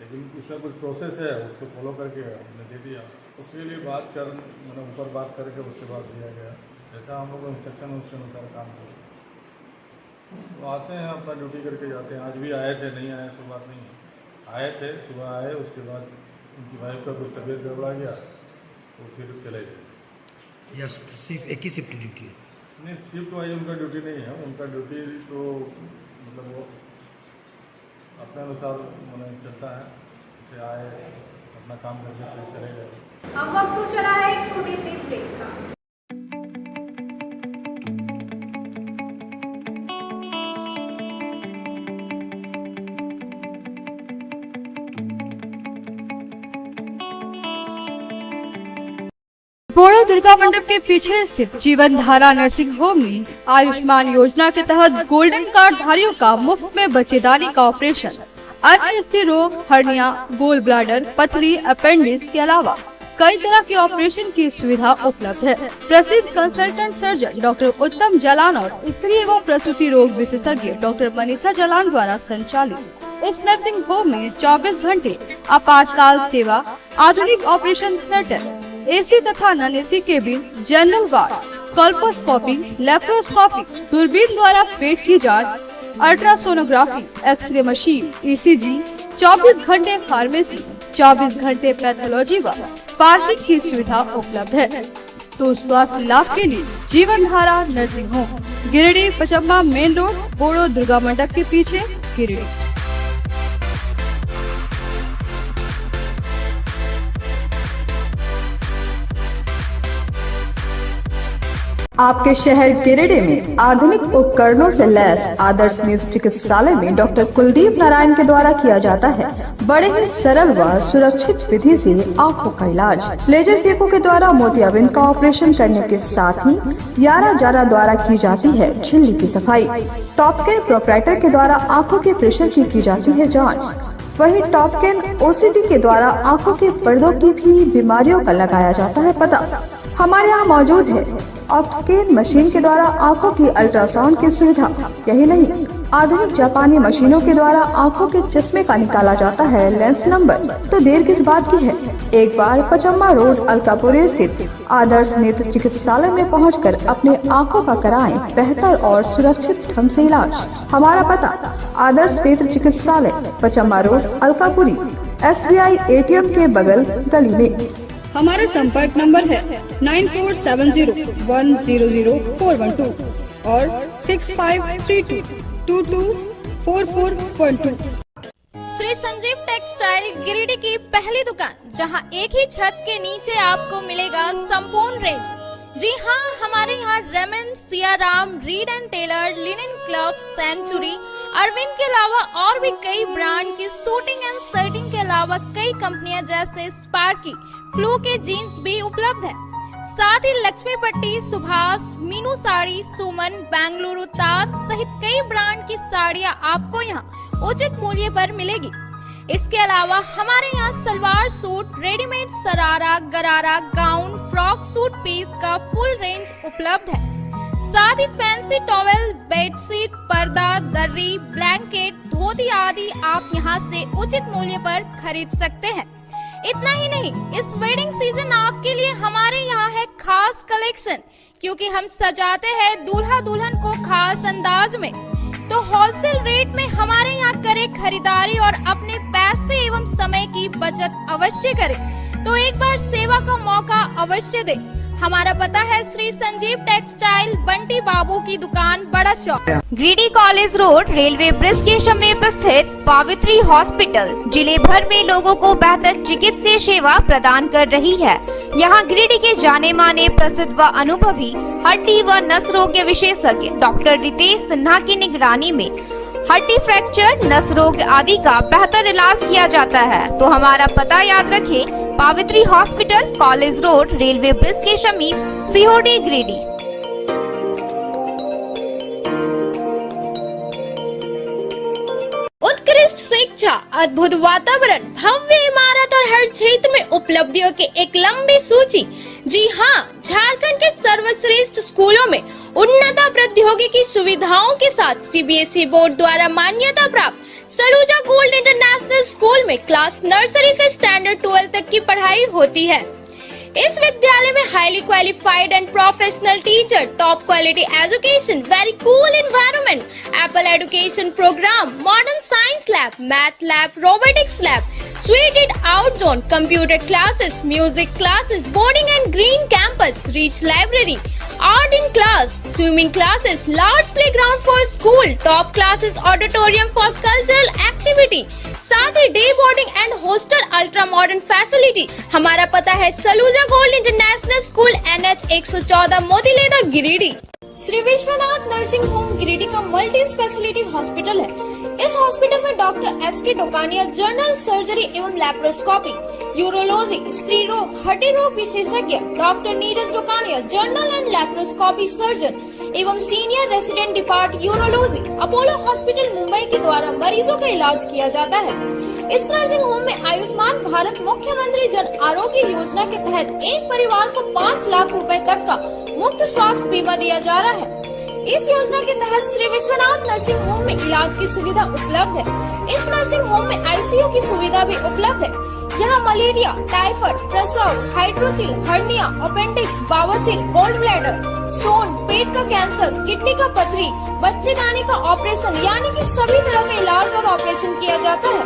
S14: लेकिन उसका कुछ प्रोसेस है, उसको फॉलो करके हमने दे दिया। उसके लिए मतलब ऊपर बात करके उसके बाद दिया गया, जैसा हम लोग इंस्ट्रक्शन उसके अनुसार काम करें। तो आते हैं अपना ड्यूटी करके जाते हैं। आज भी आए थे, नहीं आए सो बात नहीं है, आए थे, सुबह आए, उसके बाद उनकी वाइफ का कुछ तबीयत गड़बड़ा गया तो फिर चले गए।
S12: यस, सिर्फ एक ही शिफ्ट ड्यूटी है?
S14: नहीं, शिफ्ट वाइज उनका ड्यूटी नहीं है, उनका ड्यूटी तो मतलब वो अपने अनुसार मतलब चलता है, जैसे आए अपना काम करके फिर चले गए।
S9: अब वक्त तो चला है एक छोटी सी ब्रेक का।
S1: बोड़ो दुर्गा मंडप के पीछे स्थित जीवन धारा नर्सिंग होम में आयुष्मान योजना के तहत गोल्डन कार्ड धारियों का मुफ्त में बच्चेदानी का ऑपरेशन, अन्य स्त्री रोग, हर्निया, गोल ब्लाडर, पथरी, अपेंडिक्स के अलावा कई तरह के ऑपरेशन की सुविधा उपलब्ध है। प्रसिद्ध कंसल्टेंट सर्जन डॉक्टर उत्तम जालान और स्त्री एवं प्रसूति रोग विशेषज्ञ डॉक्टर मनीषा जालान द्वारा संचालित इस नर्सिंग होम में 24 घंटे आपातकाल सेवा, आधुनिक ऑपरेशन थिएटर, AC तथा non AC cabin, general ward, colposcopy, laparoscopy, दूरबीन द्वारा पेट की जांच, अल्ट्रासोनोग्राफी, एक्सरे मशीन, ECG, 24 घंटे फार्मेसी, 24 घंटे पैथोलॉजी व पार्किंग की सुविधा उपलब्ध है। तो स्वास्थ्य लाभ के लिए Jeevan Dhara nursing home, Giridih Pachamba main road, बोड़ो दुर्गा मंडप के पीछे, गिरिडीह।
S15: आपके शहर गिरिडीह में आधुनिक उपकरणों से लैस आदर्श नेत्र चिकित्सालय में डॉक्टर कुलदीप नारायण के द्वारा किया जाता है बड़े ही सरल व सुरक्षित विधि से आंखों का इलाज। लेजर फेको के द्वारा मोतियाबिंद का ऑपरेशन करने के साथ ही यारा जारा द्वारा की जाती है झिल्ली की सफाई। टॉपकेन प्रोपराइटर के द्वारा आंखों के प्रेशर की जाती है जाँच। वही टॉपकेन OCD के द्वारा आंखों के पर्दों की भी बीमारियों का लगाया जाता है पता। हमारे यहाँ मौजूद है ऑप्टिकल मशीन के द्वारा आंखों की अल्ट्रासाउंड की सुविधा। यही नहीं, आधुनिक जापानी मशीनों के द्वारा आंखों के चश्मे का निकाला जाता है लेंस नंबर। तो देर किस बात की है, एक बार पचम्बा रोड अलकापुरी स्थित आदर्श नेत्र चिकित्सालय में पहुंचकर अपने आंखों का कराएं बेहतर और सुरक्षित ढंग से इलाज। हमारा पता आदर्श नेत्र चिकित्सालय Pachamba road Alkapuri, SBI ATM के बगल गली में।
S1: हमारा संपर्क नंबर है 9470100412 और 6532224412।
S2: श्री संजीव टेक्सटाइल गिरिडीह की पहली दुकान, जहां एक ही छत के नीचे आपको मिलेगा संपूर्ण रेंज। जी हाँ, हमारे यहाँ Raymond, Siyaram, Reid and Taylor, Linen Club, Century, Arvind के अलावा और भी कई ब्रांड की शूटिंग एंड शर्टिंग के अलावा कई कंपनियां जैसे स्पार्की, फ्लो के जीन्स भी उपलब्ध है। साथ ही लक्ष्मी पट्टी, सुभाष, मीनू साड़ी, सुमन, बेंगलुरु ताज सहित कई ब्रांड की साड़ियां आपको यहाँ उचित मूल्य पर मिलेगी। इसके अलावा हमारे यहाँ सलवार सूट, रेडीमेड सरारा, गरारा, गाउन, फ्रॉक सूट पीस का फुल रेंज उपलब्ध है। साथ ही फैंसी टॉवेल, बेडशीट, पर्दा, दर्री, ब्लैंकेट, धोती आदि आप यहाँ से उचित मूल्य पर खरीद सकते हैं। इतना ही नहीं, इस वेडिंग सीजन आपके लिए हमारे यहाँ है खास कलेक्शन, क्योंकि हम सजाते हैं दूल्हा दुल्हन को खास अंदाज में। तो होलसेल रेट में हमारे यहाँ करें खरीदारी और अपने पैसे एवं समय की बचत अवश्य करें। तो एक बार सेवा का मौका अवश्य दे। हमारा पता है श्री संजीव टेक्सटाइल, बंटी बाबू की दुकान, बड़ा चौक, Giridih college road, railway bridge के समीप स्थित पावित्री हॉस्पिटल जिले भर में लोगों को बेहतर चिकित्सीय सेवा प्रदान कर रही है। यहाँ गिरिडीह के जाने माने प्रसिद्ध व अनुभवी हड्डी व नस रोग के विशेषज्ञ डॉक्टर रितेश सिन्हा की निगरानी में हड्डी फ्रैक्चर, नस रोग आदि का बेहतर इलाज किया जाता है। तो हमारा पता याद रखें, Pavitri hospital, college road, railway bridge के समीप, सीहोडी, गिरिडीह। उत्कृष्ट शिक्षा, अद्भुत वातावरण, भव्य इमारत और हर क्षेत्र में उपलब्धियों की एक लंबी सूची। जी हाँ, झारखंड के सर्वश्रेष्ठ स्कूलों में उन्नत प्रौद्योगिकी सुविधाओं के साथ CBSE बोर्ड द्वारा मान्यता प्राप्त सलूजा गोल्ड इंटरनेशनल स्कूल में क्लास नर्सरी से स्टैंडर्ड 12 तक की पढ़ाई होती है। इस विद्यालय में highly qualified and professional teacher, top quality education, very cool environment, Apple education programme, modern science lab, math lab, robotics lab, suited out zone, computer classes, music classes, boarding and green campus, rich library, art in class, swimming classes, large playground for school, top classes, auditorium for cultural activity, साथ ही day boarding and hostel, ultra modern facility. हमारा पता है Saluja gold international school, NH 114, Motileda, Giridih. Shri Vishwanath nursing home Giridih का मल्टी स्पेशलिटी हॉस्पिटल है। इस हॉस्पिटल में doctor SK Tokania general surgery एवं लैप्रोस्कोपी, यूरोलॉजी, स्त्री रोग, हड्डी रोग विशेषज्ञ, doctor Neeraj Tokania general and laparoscopy surgeon एवं senior resident depart urology, Apollo hospital Mumbai के द्वारा मरीजों का इलाज किया जाता है। इस नर्सिंग होम में आयुष्मान भारत मुख्यमंत्री जन आरोग्य योजना के तहत एक परिवार को 5 लाख रुपए तक का मुफ्त स्वास्थ्य बीमा दिया जा रहा है। इस योजना के तहत श्री विश्वनाथ नर्सिंग होम में इलाज की सुविधा उपलब्ध है। इस नर्सिंग होम में ICU की सुविधा भी उपलब्ध है। यहाँ मलेरिया, टाइफाइड, प्रसव, हाइड्रोसिल, हर्निया, अपेंडिक्स, बावसील, गोल्ड ब्लैडर,
S9: स्टोन, पेट का कैंसर, किडनी का पथरी, बच्चेदानी का ऑपरेशन यानी कि सभी तरह का इलाज और ऑपरेशन किया जाता है।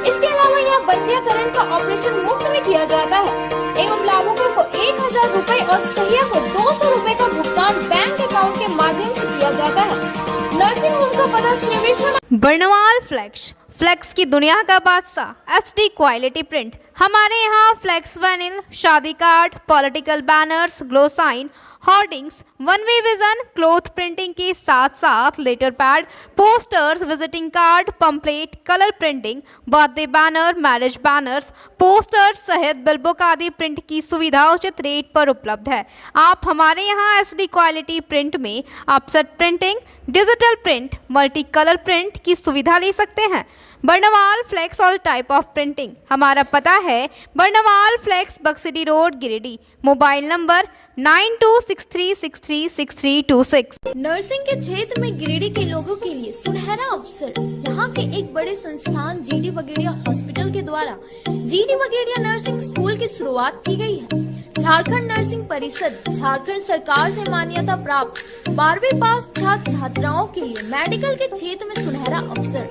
S9: इसके अलावा यहाँ बंध्याकरण का ऑपरेशन मुफ्त में किया जाता है एवं लाभुकों को 1000 रूपए और सहिया को 200 रूपए का भुगतान बैंक अकाउंट के माध्यम से किया जाता है। नर्सिंग होम का पता श्री विश्वनाथ
S2: बर्नवाल फ्लेक्स की दुनिया का बादशाह HD क्वालिटी प्रिंट। हमारे यहाँ फ्लेक्स वैनिल, शादी card, political banners, glow sign, hoardings, one way vision, cloth printing के साथ साथ letter pad, posters, visiting card, pamphlet, colour printing, birthday banner, marriage banners, posters सहित बिलबुक आदि प्रिंट की सुविधा उचित रेट पर उपलब्ध है। आप हमारे यहाँ SD क्वालिटी प्रिंट में offset printing, digital print, multi colour print की सुविधा ले सकते हैं। Barnwal flex all type of printing. हमारा पता है Barnwal flex Baksidih road, Giridih. Mobile number 9263636326।
S9: Nursing के क्षेत्र में गिरिडीह के लोगों के लिए सुनहरा अवसर। यहाँ के एक बड़े संस्थान GD बगेड़िया हॉस्पिटल के द्वारा GD बगेड़िया नर्सिंग स्कूल की शुरुआत की गई है। झारखंड नर्सिंग परिषद झारखंड सरकार से मान्यता प्राप्त 12वीं पास छात्र छात्राओं के लिए मेडिकल के क्षेत्र में सुनहरा अवसर।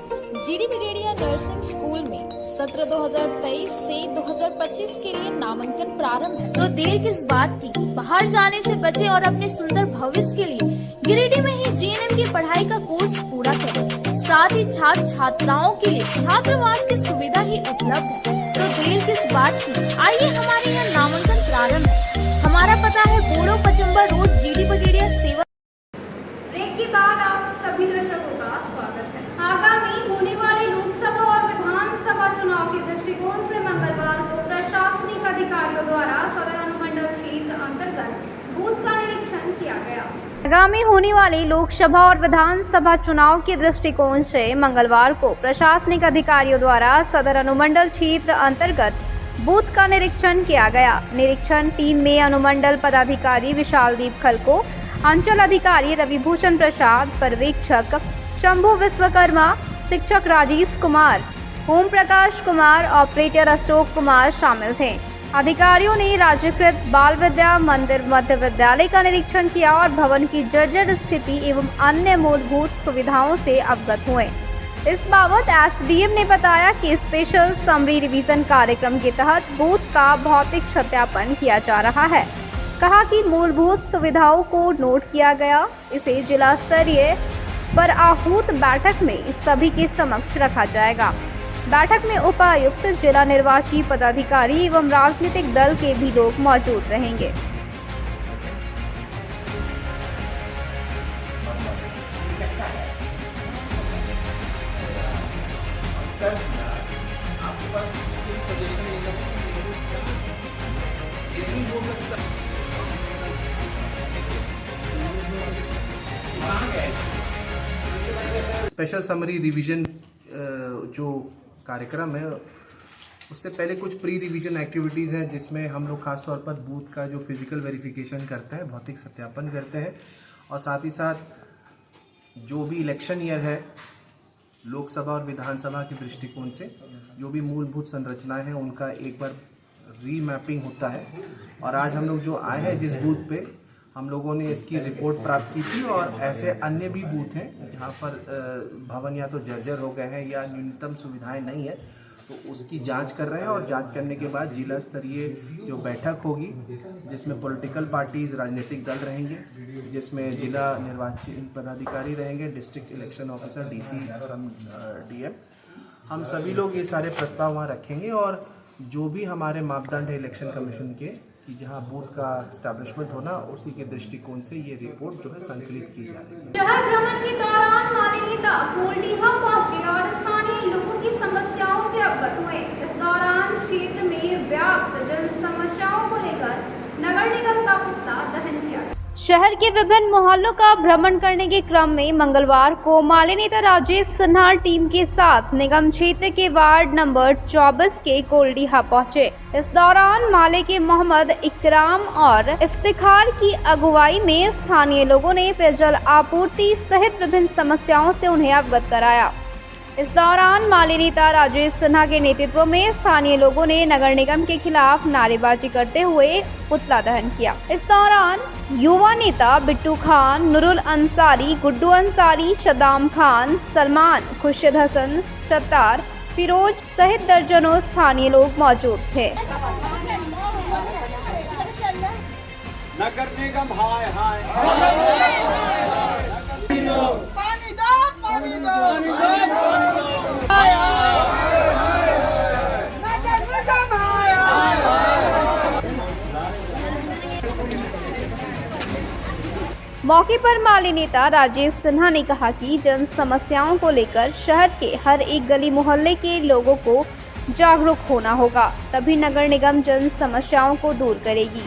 S9: GD बगेड़िया नर्सिंग स्कूल में सत्र 2023 से 2025 के लिए नामांकन प्रारंभ है, तो देर किस बात की, बाहर जाने से बचे और अपने सुंदर भविष्य के लिए गिरिडीह में ही GNM की पढ़ाई का कोर्स पूरा करें। साथ ही छात्र छात्राओं के लिए छात्रावास की सुविधा ही उपलब्ध है, तो देर किस बात की, आइए हमारे यहाँ नामांकन प्रारंभ है। हमारा पता है बोड़ो पचम्बा रोड, GD बगेड़िया सेवा।
S1: ब्रेक के बाद आप सभी दर्शकों का स्वागत है। आगामी होने वाले लोकसभा और विधानसभा चुनाव के दृष्टिकोण से मंगलवार को प्रशासनिक अधिकारियों द्वारा सदर अनुमंडल क्षेत्र अंतर्गत बूथ का निरीक्षण किया गया।
S2: आगामी होने वाले लोकसभा और विधानसभा चुनाव के दृष्टिकोण से मंगलवार को प्रशासनिक अधिकारियों द्वारा सदर अनुमंडल क्षेत्र अंतर्गत बूथ का निरीक्षण किया गया। निरीक्षण टीम में अनुमंडल पदाधिकारी विशालदीप खलको, अंचल अधिकारी रविभूषण प्रसाद, पर्यवेक्षक शंभू विश्वकर्मा, शिक्षक राजेश कुमार, ओम प्रकाश कुमार, ऑपरेटर अशोक कुमार शामिल थे। अधिकारियों ने राज्यकृत बाल विद्या मंदिर मध्य विद्यालय का निरीक्षण किया और भवन की जर्जर स्थिति एवं अन्य मूलभूत सुविधाओं से अवगत हुए। इस बाबत SDM ने बताया कि स्पेशल समरी रिवीजन कार्यक्रम के तहत बूथ का भौतिक सत्यापन किया जा रहा है। कहा कि मूलभूत सुविधाओं को नोट किया गया, इसे जिला स्तरीय पर आहूत बैठक में सभी के समक्ष रखा जाएगा। बैठक में उपायुक्त, जिला निर्वाची पदाधिकारी एवं राजनीतिक दल के भी लोग मौजूद रहेंगे।
S16: स्पेशल समरी रिवीजन जो कार्यक्रम है, उससे पहले कुछ प्री रिवीजन एक्टिविटीज़ हैं जिसमें हम लोग खास तौर पर बूथ का जो फिजिकल वेरिफिकेशन करते हैं, भौतिक सत्यापन करते हैं, और साथ ही साथ जो भी इलेक्शन ईयर है लोकसभा और विधानसभा के दृष्टिकोण से जो भी मूलभूत संरचनाएं हैं उनका एक बार रीमैपिंग होता है। और आज हम लोग जो आए हैं जिस बूथ पे, हम लोगों ने इसकी रिपोर्ट प्राप्त की थी, और ऐसे अन्य भी बूथ हैं जहाँ पर भवन या तो जर्जर हो गए हैं या न्यूनतम सुविधाएं नहीं है, तो उसकी जांच कर रहे हैं। और जांच करने के बाद जिला स्तरीय जो बैठक होगी जिसमें पॉलिटिकल पार्टीज, राजनीतिक दल रहेंगे, जिसमें जिला निर्वाचन पदाधिकारी रहेंगे, district election officer, DC, DM, हम सभी लोग ये सारे प्रस्ताव वहाँ रखेंगे। और जो भी हमारे मापदंड है इलेक्शन कमीशन के कि जहां बूथ का एस्टैब्लिशमेंट होना, उसी के दृष्टिकोण से ये रिपोर्ट जो है संकलित की जा रही है।
S1: शहर भ्रमण के दौरान माले नेता कोल्डीहा पहुंचे और स्थानीय लोगों की समस्याओं से अवगत हुए। इस दौरान क्षेत्र में व्याप्त जन समस्याओं को लेकर नगर निगम का पुतला दहन किया गया।
S2: शहर के विभिन्न मोहल्लों का भ्रमण करने के क्रम में मंगलवार को माले नेता राजेश सिन्हा टीम के साथ निगम क्षेत्र के वार्ड नंबर 24 के कोल्डीहा पहुंचे। इस दौरान माले के मोहम्मद इकराम और इफ्तिखार की अगुवाई में स्थानीय लोगों ने पेयजल आपूर्ति सहित विभिन्न समस्याओं से उन्हें अवगत कराया।
S4: इस दौरान माली नेता राजेश सिन्हा के नेतृत्व में स्थानीय लोगों ने नगर निगम के खिलाफ नारेबाजी करते हुए पुतला दहन किया। इस दौरान युवा नेता बिट्टू खान, नुरुल अंसारी, गुड्डू अंसारी, शदाम खान, सलमान, खुर्शीद हसन, सत्तार, फिरोज सहित दर्जनों स्थानीय लोग मौजूद थे।
S7: नगर निगम हाय हाय, पानी दो, पानी दो, हाय हाय, नगर निगम हाय हाय।
S4: मौके पर माली नेता राजेश सिन्हा ने कहा कि जन समस्याओं को लेकर शहर के हर एक गली मोहल्ले के लोगों को जागरूक होना होगा, तभी नगर निगम जन समस्याओं को दूर करेगी।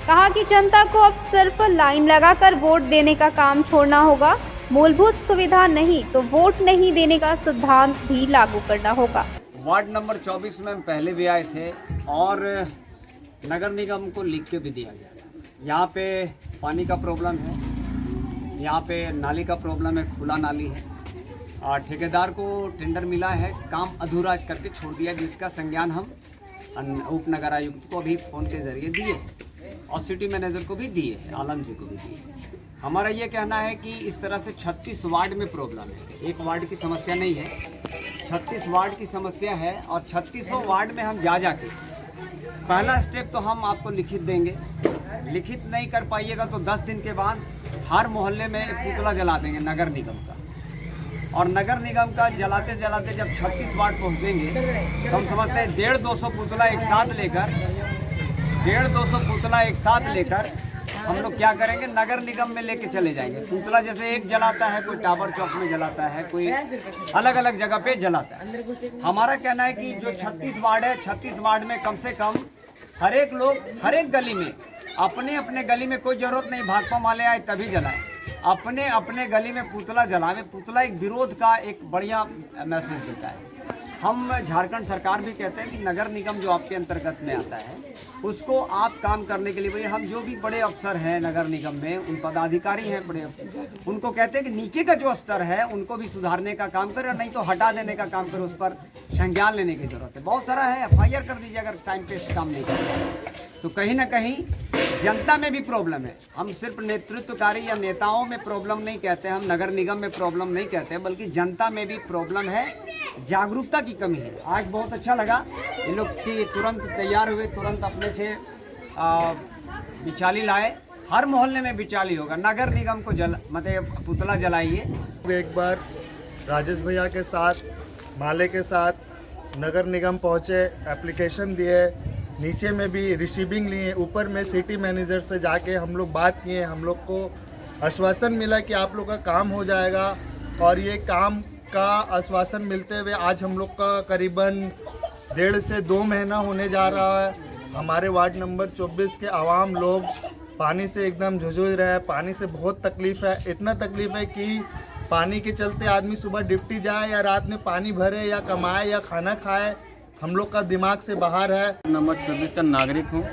S4: कहा कि जनता को अब सिर्फ लाइन लगाकर वोट देने का काम छोड़ना होगा, मूलभूत सुविधा नहीं तो वोट नहीं देने का सिद्धांत भी लागू करना होगा।
S7: वार्ड नंबर 24 में हम पहले भी आए थे और नगर निगम को लिख के भी दिया गया। यहाँ पे पानी का प्रॉब्लम है, यहाँ पे नाली का प्रॉब्लम है, खुला नाली है और ठेकेदार को टेंडर मिला है, काम अधूरा करके छोड़ दिया, जिसका संज्ञान हम उप नगर आयुक्त को भी फ़ोन के जरिए दिए हैं और सिटी मैनेजर को भी दिए हैं, आलम जी को भी दिए। हमारा ये कहना है कि इस तरह से 36 वार्ड में प्रॉब्लम है, एक वार्ड की समस्या नहीं है, 36 वार्ड की समस्या है और 36 वार्ड में हम जाके पहला स्टेप तो हम आपको लिखित देंगे, लिखित नहीं कर पाइएगा तो 10 दिन के बाद हर मोहल्ले में एक पुतला जला देंगे नगर निगम का, और नगर निगम का जलाते जलाते जब 36 वार्ड पहुँचेंगे तो हम समझते हैं 150-200 पुतला एक साथ लेकर 150-200 पुतला एक साथ लेकर हम लोग क्या करेंगे, नगर निगम में लेके चले जाएंगे। पुतला जैसे एक जलाता है, कोई टावर चौक में जलाता है, कोई अलग अलग जगह पे जलाता है। हमारा कहना है कि जो 36 वार्ड है, 36 वार्ड में कम से कम हर एक लोग हर एक गली में अपने अपने गली में, कोई जरूरत नहीं भाकपा वाले आए तभी जलाएं, अपने अपने गली में पुतला जलावे। पुतला एक विरोध का एक बढ़िया मैसेज देता है। हम झारखंड सरकार भी कहते हैं कि नगर निगम जो आपके अंतर्गत में आता है उसको आप काम करने के लिए बोलिए। हम जो भी बड़े अफसर हैं नगर निगम में, उन पदाधिकारी हैं बड़े अफसर, उनको कहते हैं कि नीचे का जो स्तर है उनको भी सुधारने का काम करें, नहीं तो हटा देने का काम करें, उस पर संज्ञान लेने की जरूरत है। बहुत सारा है, FIR कर दीजिए अगर टाइम पे काम नहीं करें तो। कहीं ना कहीं जनता में भी प्रॉब्लम है। हम सिर्फ नेतृत्वकारी या नेताओं में प्रॉब्लम नहीं कहते, हम नगर निगम में प्रॉब्लम नहीं कहते, बल्कि जनता में भी प्रॉब्लम है, जागरूकता की कमी है। आज बहुत अच्छा लगा, ये लोग की तुरंत तैयार हुए, तुरंत अपने से बिचाली लाए। हर मोहल्ले में बिचाली होगा, नगर निगम को मतलब पुतला जलाइए।
S17: एक बार राजेश भैया के साथ, माले के साथ नगर निगम पहुँचे, एप्लीकेशन दिए, नीचे में भी रिसीविंग लिए, ऊपर में सिटी मैनेजर से जाके हम लोग बात किए। हम लोग को आश्वासन मिला कि आप लोग का काम हो जाएगा, और ये काम का आश्वासन मिलते हुए आज हम लोग का करीबन 1.5 से 2 महीना होने जा रहा है। हमारे वार्ड नंबर 24 के आवाम लोग पानी से एकदम झुझुझ रहे हैं, पानी से बहुत तकलीफ़ है। इतना तकलीफ़ है कि पानी के चलते आदमी सुबह ड्यूटी जाए या रात में पानी भरे या कमाए या खाना खाए, हम लोग का दिमाग से बाहर है।
S13: नंबर 24 का नागरिक हूँ,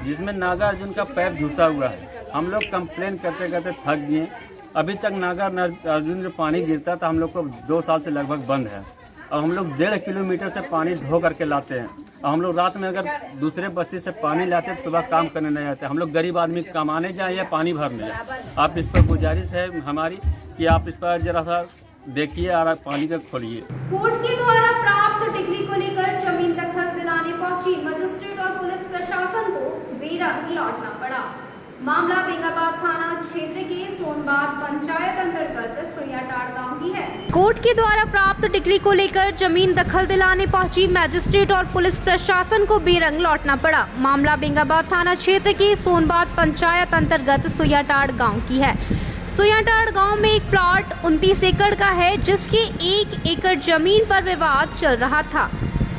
S13: जिसमें नागार्जुन का पैर घुसा हुआ है। हम लोग कंप्लेन करते करते थक गए। अभी तक नागार्जुन जो पानी गिरता था हम लोग को 2 साल से लगभग बंद है, और हम लोग 1.5 किलोमीटर से पानी ढो करके लाते हैं। और हम लोग रात में अगर दूसरे बस्ती से पानी लाते हैं, सुबह काम करने नहीं आते। हम लोग गरीब आदमी कमाने जाए या पानी भरने जाए। आप इस पर गुजारिश है हमारी कि आप इस पर जरा सा देखिए और पानी का खोलिए।
S2: कोर्ट के द्वारा प्राप्त डिग्री को लेकर जमीन दखल दिलाने पहुंची मजिस्ट्रेट और पुलिस प्रशासन को बेरंग लौटना पड़ा। मामला बेंगाबाद थाना क्षेत्र के सोनबाद पंचायत अंतर्गत सुयाटाड़ गांव की है। कोर्ट के द्वारा प्राप्त डिग्री को लेकर जमीन दखल दिलाने पहुंची मजिस्ट्रेट और पुलिस प्रशासन को बेरंग लौटना पड़ा। मामला बेंगाबाद थाना क्षेत्र के सोनबाद पंचायत अंतर्गत सुयाटाड़ गांव की है। सुयाटाड़ गांव में एक प्लॉट 29 एकड़ का है, जिसके 1 एकड़ जमीन पर विवाद चल रहा था।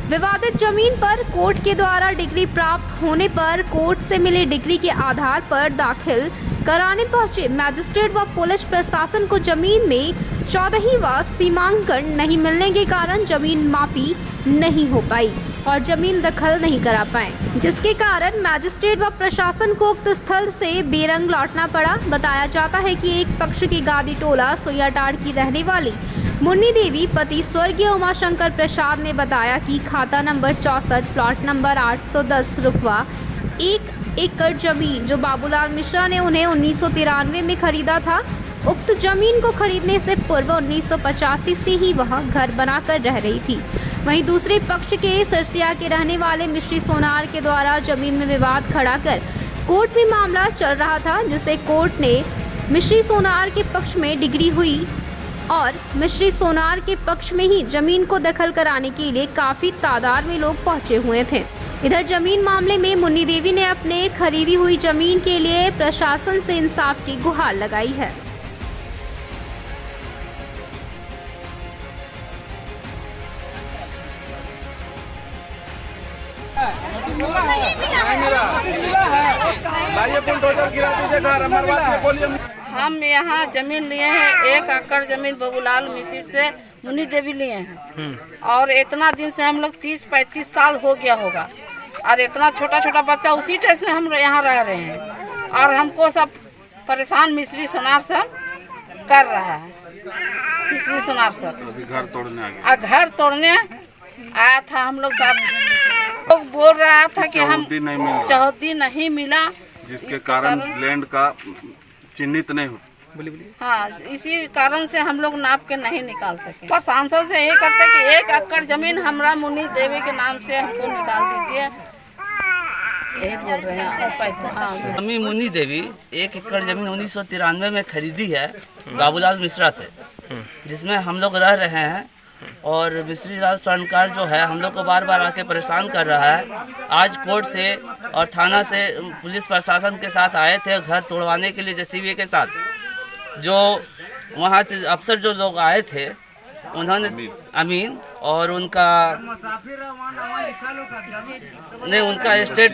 S2: विवादित जमीन पर कोर्ट के द्वारा डिग्री प्राप्त होने पर कोर्ट से मिले डिग्री के आधार पर दाखिल कराने पहुंचे मैजिस्ट्रेट व पुलिस प्रशासन को जमीन में 14वां सीमांकन नहीं मिलने के कारण जमीन मापी नहीं हो पाई और जमीन दखल नहीं करा पाए, जिसके कारण मैजिस्ट्रेट व प्रशासन को उक्त स्थल से बेरंग लौटना पड़ा। बताया जाता है कि एक पक्ष की गादी टोला सुयाटाड़ की रहने वाली मुन्नी देवी पति स्वर्गीय उमाशंकर प्रसाद ने बताया कि खाता नंबर 64 प्लॉट नंबर 810 रुकवा 1 एकड़ जमीन जो बाबूलाल मिश्रा ने उन्हें 1993 में खरीदा था, उक्त जमीन को खरीदने से पूर्व 1985 से ही वह घर बनाकर रह रही थी। वहीं दूसरे पक्ष के सिरसिया के रहने वाले मिश्री सोनार के द्वारा जमीन में विवाद खड़ा कर कोर्ट में मामला चल रहा था, जिसे कोर्ट ने मिश्री सोनार के पक्ष में डिग्री हुई और मिश्री सोनार के पक्ष में ही जमीन को दखल कराने के लिए काफी तादाद में लोग पहुंचे हुए थे। इधर जमीन मामले में मुन्नी देवी ने अपने खरीदी हुई जमीन के लिए प्रशासन से इंसाफ की गुहार लगाई है।
S18: हम यहाँ जमीन लिए हैं 1 एकड़ जमीन बाबूलाल मिश्र से मुन्नी देवी लिए हैं और इतना दिन से हम लोग 30-35 साल हो गया होगा और इतना छोटा छोटा बच्चा उसी टेस्ट में हम यहाँ रह रहे हैं और हमको सब परेशान मिश्री सोनार सब कर रहा है। मिश्री सोनार सब घर तोड़ने आया था। हम लोग साथ लोग बोल रहा था कि हम चौहद्दी नहीं मिला,
S8: जिसके कारण लैंड का चिन्हित नहीं हो।
S18: हाँ, इसी कारण से हम लोग नाप के नहीं निकाल सके। पर सांसद से ये करते कि 1 एकड़ जमीन हमरा मुन्नी देवी के नाम से हमको निकाल दीजिए, यही बोल रहे हैं।
S19: जमीन मुन्नी देवी 1 एकड़ जमीन 1993 में खरीदी है बाबूलाल मिश्रा से, जिसमें हम लोग रह रहे हैं और मिश्री लाल स्वर्णकार जो है हम लोग को बार बार आके परेशान कर रहा है। आज कोर्ट से और थाना से पुलिस प्रशासन के साथ आए थे घर तोड़वाने के लिए जेसीबी के साथ। जो वहाँ से अफसर जो लोग आए थे उन्होंने अमीन और उनका स्टेट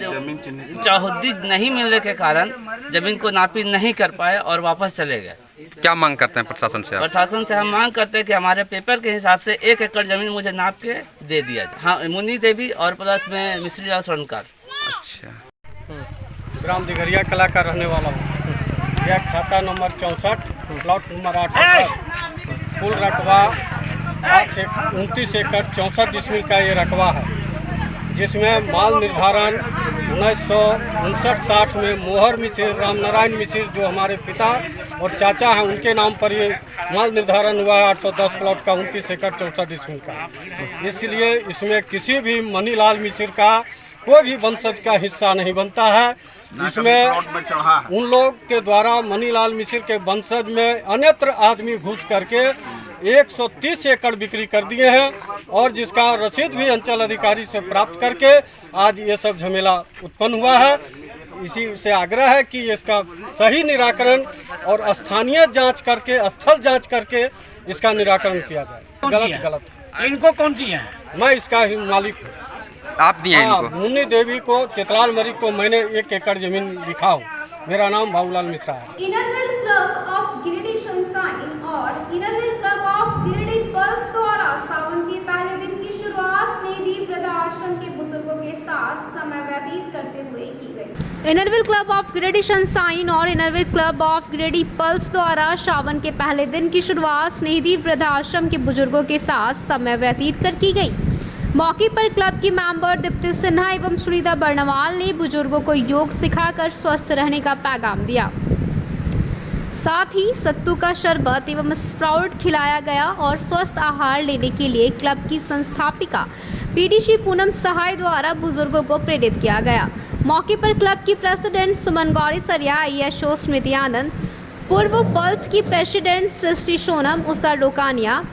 S19: चौहद्दी नहीं मिलने के कारण जमीन को नापी नहीं कर पाए और वापस चले गए।
S20: क्या मांग करते हैं प्रशासन से?
S19: प्रशासन से हम मांग करते हैं कि हमारे पेपर के हिसाब से 1 एकड़ जमीन मुझे नाप के दे दिया जाए। हाँ, मुन्नी देवी और प्लस में मिश्री लाल स्वर्णकार।
S20: अच्छा,
S7: ग्राम दिघरिया कला का रहने वाला हूँ। यह खाता नंबर 64 प्लॉट नंबर 810 कुल रकबा 29 एकड़ 64 डिसमिल का ये रकबा है, जिसमें माल निर्धारण 1959-60 में मोहर मिश्र रामनारायण मिश्र जो हमारे पिता और चाचा हैं उनके नाम पर ये माल निर्धारण हुआ है 810 प्लॉट का 29 एकड़ 64 डिसमिल का। इसलिए इसमें किसी भी मनीलाल मिश्र का कोई भी वंशज का हिस्सा नहीं बनता है। इसमें उन लोग के द्वारा मनीलाल मिश्र के वंशज में अन्यत्र आदमी घुस करके 130 एकड़ बिक्री कर दिए हैं और जिसका रसीद भी अंचल अधिकारी से प्राप्त करके आज ये सब झमेला उत्पन्न हुआ है। इसी से आग्रह है कि इसका सही निराकरण और स्थानीय जांच करके स्थल जांच करके इसका निराकरण किया जाए। गलत
S11: इनको कौन सी है?
S7: मैं इसका ही मालिक हूँ।
S20: आप दिए इनको?
S7: मुन्नी देवी को चितलाल मरी को मैंने 1 एकड़ जमीन लिखा हूँ। मेरा नाम बाबूलाल मिश्रा है।
S2: इनरवेल क्लब ऑफ गिरिडीह सनशाइन और इनरवेल क्लब ऑफ गिरिडीह पल्स द्वारा सावन के पहले दिन की शुरुआत स्नेहदी वृद्धाश्रम के बुजुर्गों के साथ समय व्यतीत करते हुए की गई। इनरवेल क्लब ऑफ गिरिडीह सनशाइन और इनरवेल क्लब ऑफ गिरिडीह पल्स द्वारा सावन के पहले दिन की शुरुआत स्नेहदी वृद्धाश्रम के बुजुर्गों के साथ समय व्यतीत कर की गई। मौके पर क्लब की मेंबर दीप्ति सिन्हा एवं सुनीता बर्णवाल ने बुजुर्गों को योग सिखाकर स्वस्थ रहने का पैगाम दिया। साथ ही सत्तू का शरबत एवं स्प्राउट खिलाया गया और स्वस्थ आहार लेने के लिए क्लब की संस्थापिका पीडीसी पूनम सहाय द्वारा बुजुर्गों को प्रेरित किया गया। मौके पर क्लब की प्रेसिडेंट सुमन गौरी सरिया, ईएसओ स्मृति आनंद, पूर्व पल्स की प्रेसिडेंट सृष्टि सोनम, उषा डोकानिया,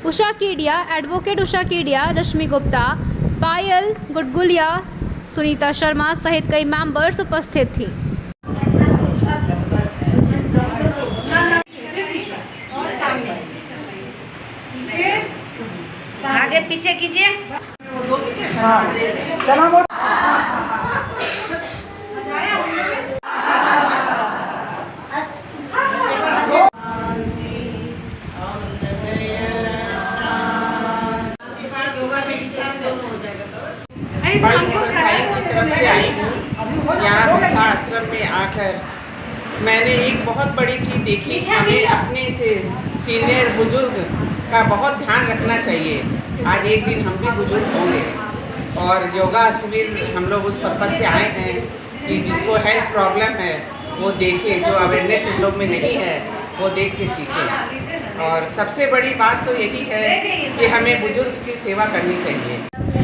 S2: उषा केडिया, एडवोकेट उषा केडिया, रश्मि गुप्ता, पायल गुडगुलिया, सुनीता शर्मा सहित कई मेंबर्स उपस्थित थी।
S21: आगे पीछे कीजिए।
S22: की तरफ से आई हूँ यहाँ वृद्धाश्रम में आकर मैंने एक बहुत बड़ी चीज़ देखी। हमें अपने से सीनियर बुजुर्ग का बहुत ध्यान रखना चाहिए। आज एक दिन हम भी बुजुर्ग होंगे और योगा शिविर हम लोग उस पर्पज़ से आए हैं कि जिसको हेल्थ प्रॉब्लम है वो देखे, जो अवेयरनेस हम लोग में नहीं है वो देख के सीखें। और सबसे बड़ी बात तो यही है कि हमें बुजुर्ग की सेवा करनी चाहिए।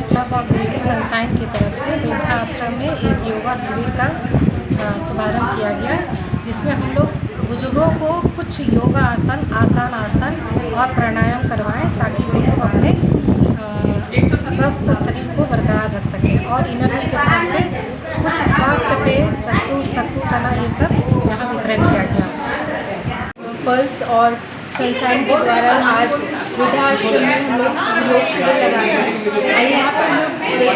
S3: क्लब ऑफ गिरिडीह सनशाइन की तरफ से वृद्धाश्रम में एक योगा शिविर का शुभारंभ किया गया, जिसमें हम लोग बुजुर्गों को कुछ योगा आसन, आसान आसन और प्राणायाम करवाएं ताकि वो लोग अपने स्वस्थ शरीर को बरकरार रख सकें। और इनर व्हील की तरफ से कुछ स्वास्थ्य पेय, सत्तू चना ये सब यहाँ वितरण किया गया।
S4: पल्स और सनशाइन के द्वारा आज वृद्धाश्रम में हम लोग योग शिविर लगाए हैं और यहाँ पर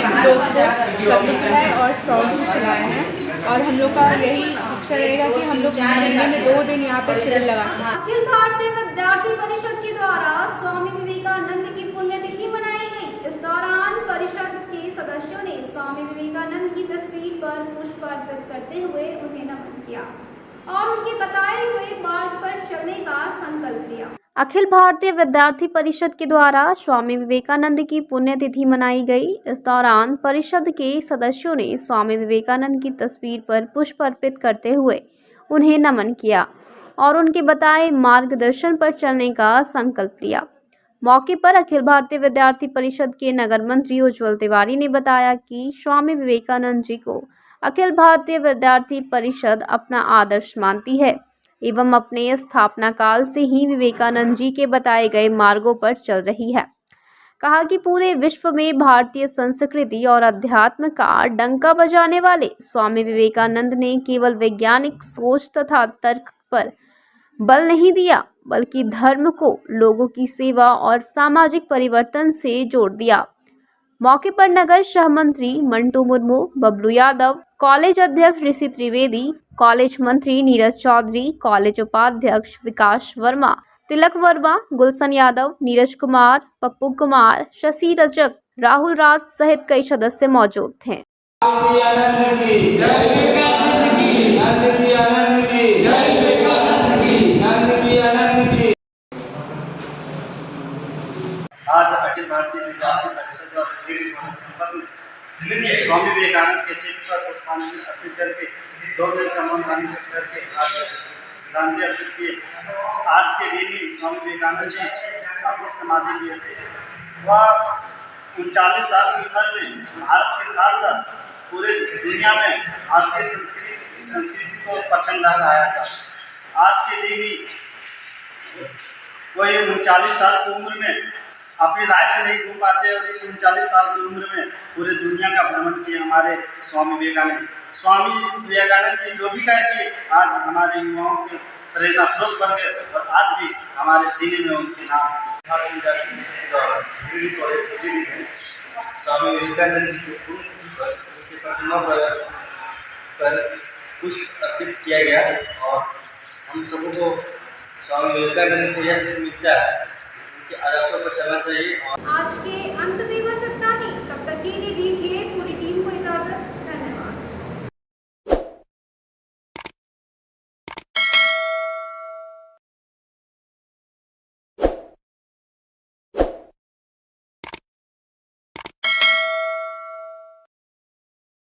S4: हम लोग को सत्तू खिलाए और स्प्राउट भी खिलाए हैं। और हम लोग का यही इच्छा रहेगा कि हम लोग महीने में 2 दिन यहाँ पर शिविर लगा सकें।
S2: अखिल भारतीय विद्यार्थी परिषद के द्वारा स्वामी विवेकानंद की पुण्यतिथि मनाई गई। इस दौरान परिषद के सदस्यों ने स्वामी विवेकानंद की तस्वीर पर पुष्प अर्पित करते हुए उन्हें नमन किया और उनके बताए हुए मार्ग पर चलने का संकल्प लिया।
S21: अखिल भारतीय विद्यार्थी परिषद के द्वारा स्वामी विवेकानंद की पुण्यतिथि मनाई गई। इस दौरान परिषद के सदस्यों ने स्वामी विवेकानंद की तस्वीर पर पुष्प अर्पित करते हुए उन्हें नमन किया और उनके बताए मार्गदर्शन पर चलने का संकल्प लिया। मौके पर अखिल भारतीय विद्यार्थी परिषद के नगर मंत्री उज्ज्वल तिवारी ने बताया कि स्वामी विवेकानंद जी को अखिल भारतीय विद्यार्थी परिषद अपना आदर्श मानती है एवं अपने स्थापना काल से ही विवेकानंद जी के बताए गए मार्गों पर चल रही है। कहा कि पूरे विश्व में भारतीय संस्कृति और अध्यात्म का डंका बजाने वाले स्वामी विवेकानंद ने केवल वैज्ञानिक सोच तथा तर्क पर बल नहीं दिया, बल्कि धर्म को लोगों की सेवा और सामाजिक परिवर्तन से जोड़ दिया। मौके पर नगर शह मंत्री मंटू मुर्मू, बबलू यादव, कॉलेज अध्यक्ष ऋषि त्रिवेदी, कॉलेज मंत्री नीरज चौधरी, कॉलेज उपाध्यक्ष विकास वर्मा, तिलक वर्मा, गुलशन यादव, नीरज कुमार, पप्पू कुमार, शशि रजक, राहुल राज सहित कई सदस्य मौजूद थे।
S23: आज अखिल भारतीय विद्यार्थी परिषद और गिरिडीह कैंपस में स्वामी विवेकानंद के चित्र पर पुष्पांजलि अर्पित करके 2 दिन का मौन धारण करके आज श्रद्धांजलि अर्पित किए। आज के दिन ही स्वामी विवेकानंद जी अपनी समाधि लिए थे। वह 39 साल की उम्र में भारत के साथ साथ पूरे दुनिया में भारतीय संस्कृति को परचम लहराया था। आज के दिन ही वही 39 साल की उम्र में अपने राज्य नहीं घूम पाते और इस 39 साल की उम्र में पूरे दुनिया का भ्रमण किए हमारे स्वामी विवेकानंद। स्वामी विवेकानंद जी जो भी कहते आज हमारे युवाओं के प्रेरणा स्रोत बन गए और आज भी हमारे सीने में उनके नाम स्वामी विवेकानंद जी के प्रतिमा पर पुष्प अर्पित किया गया और हम सबको स्वामी विवेकानंद से यह मिलता है आदर्शों पर चलना चाहिए।
S2: आज के अंत में बस इतना ही। तब तक के लिए दीजिए पूरी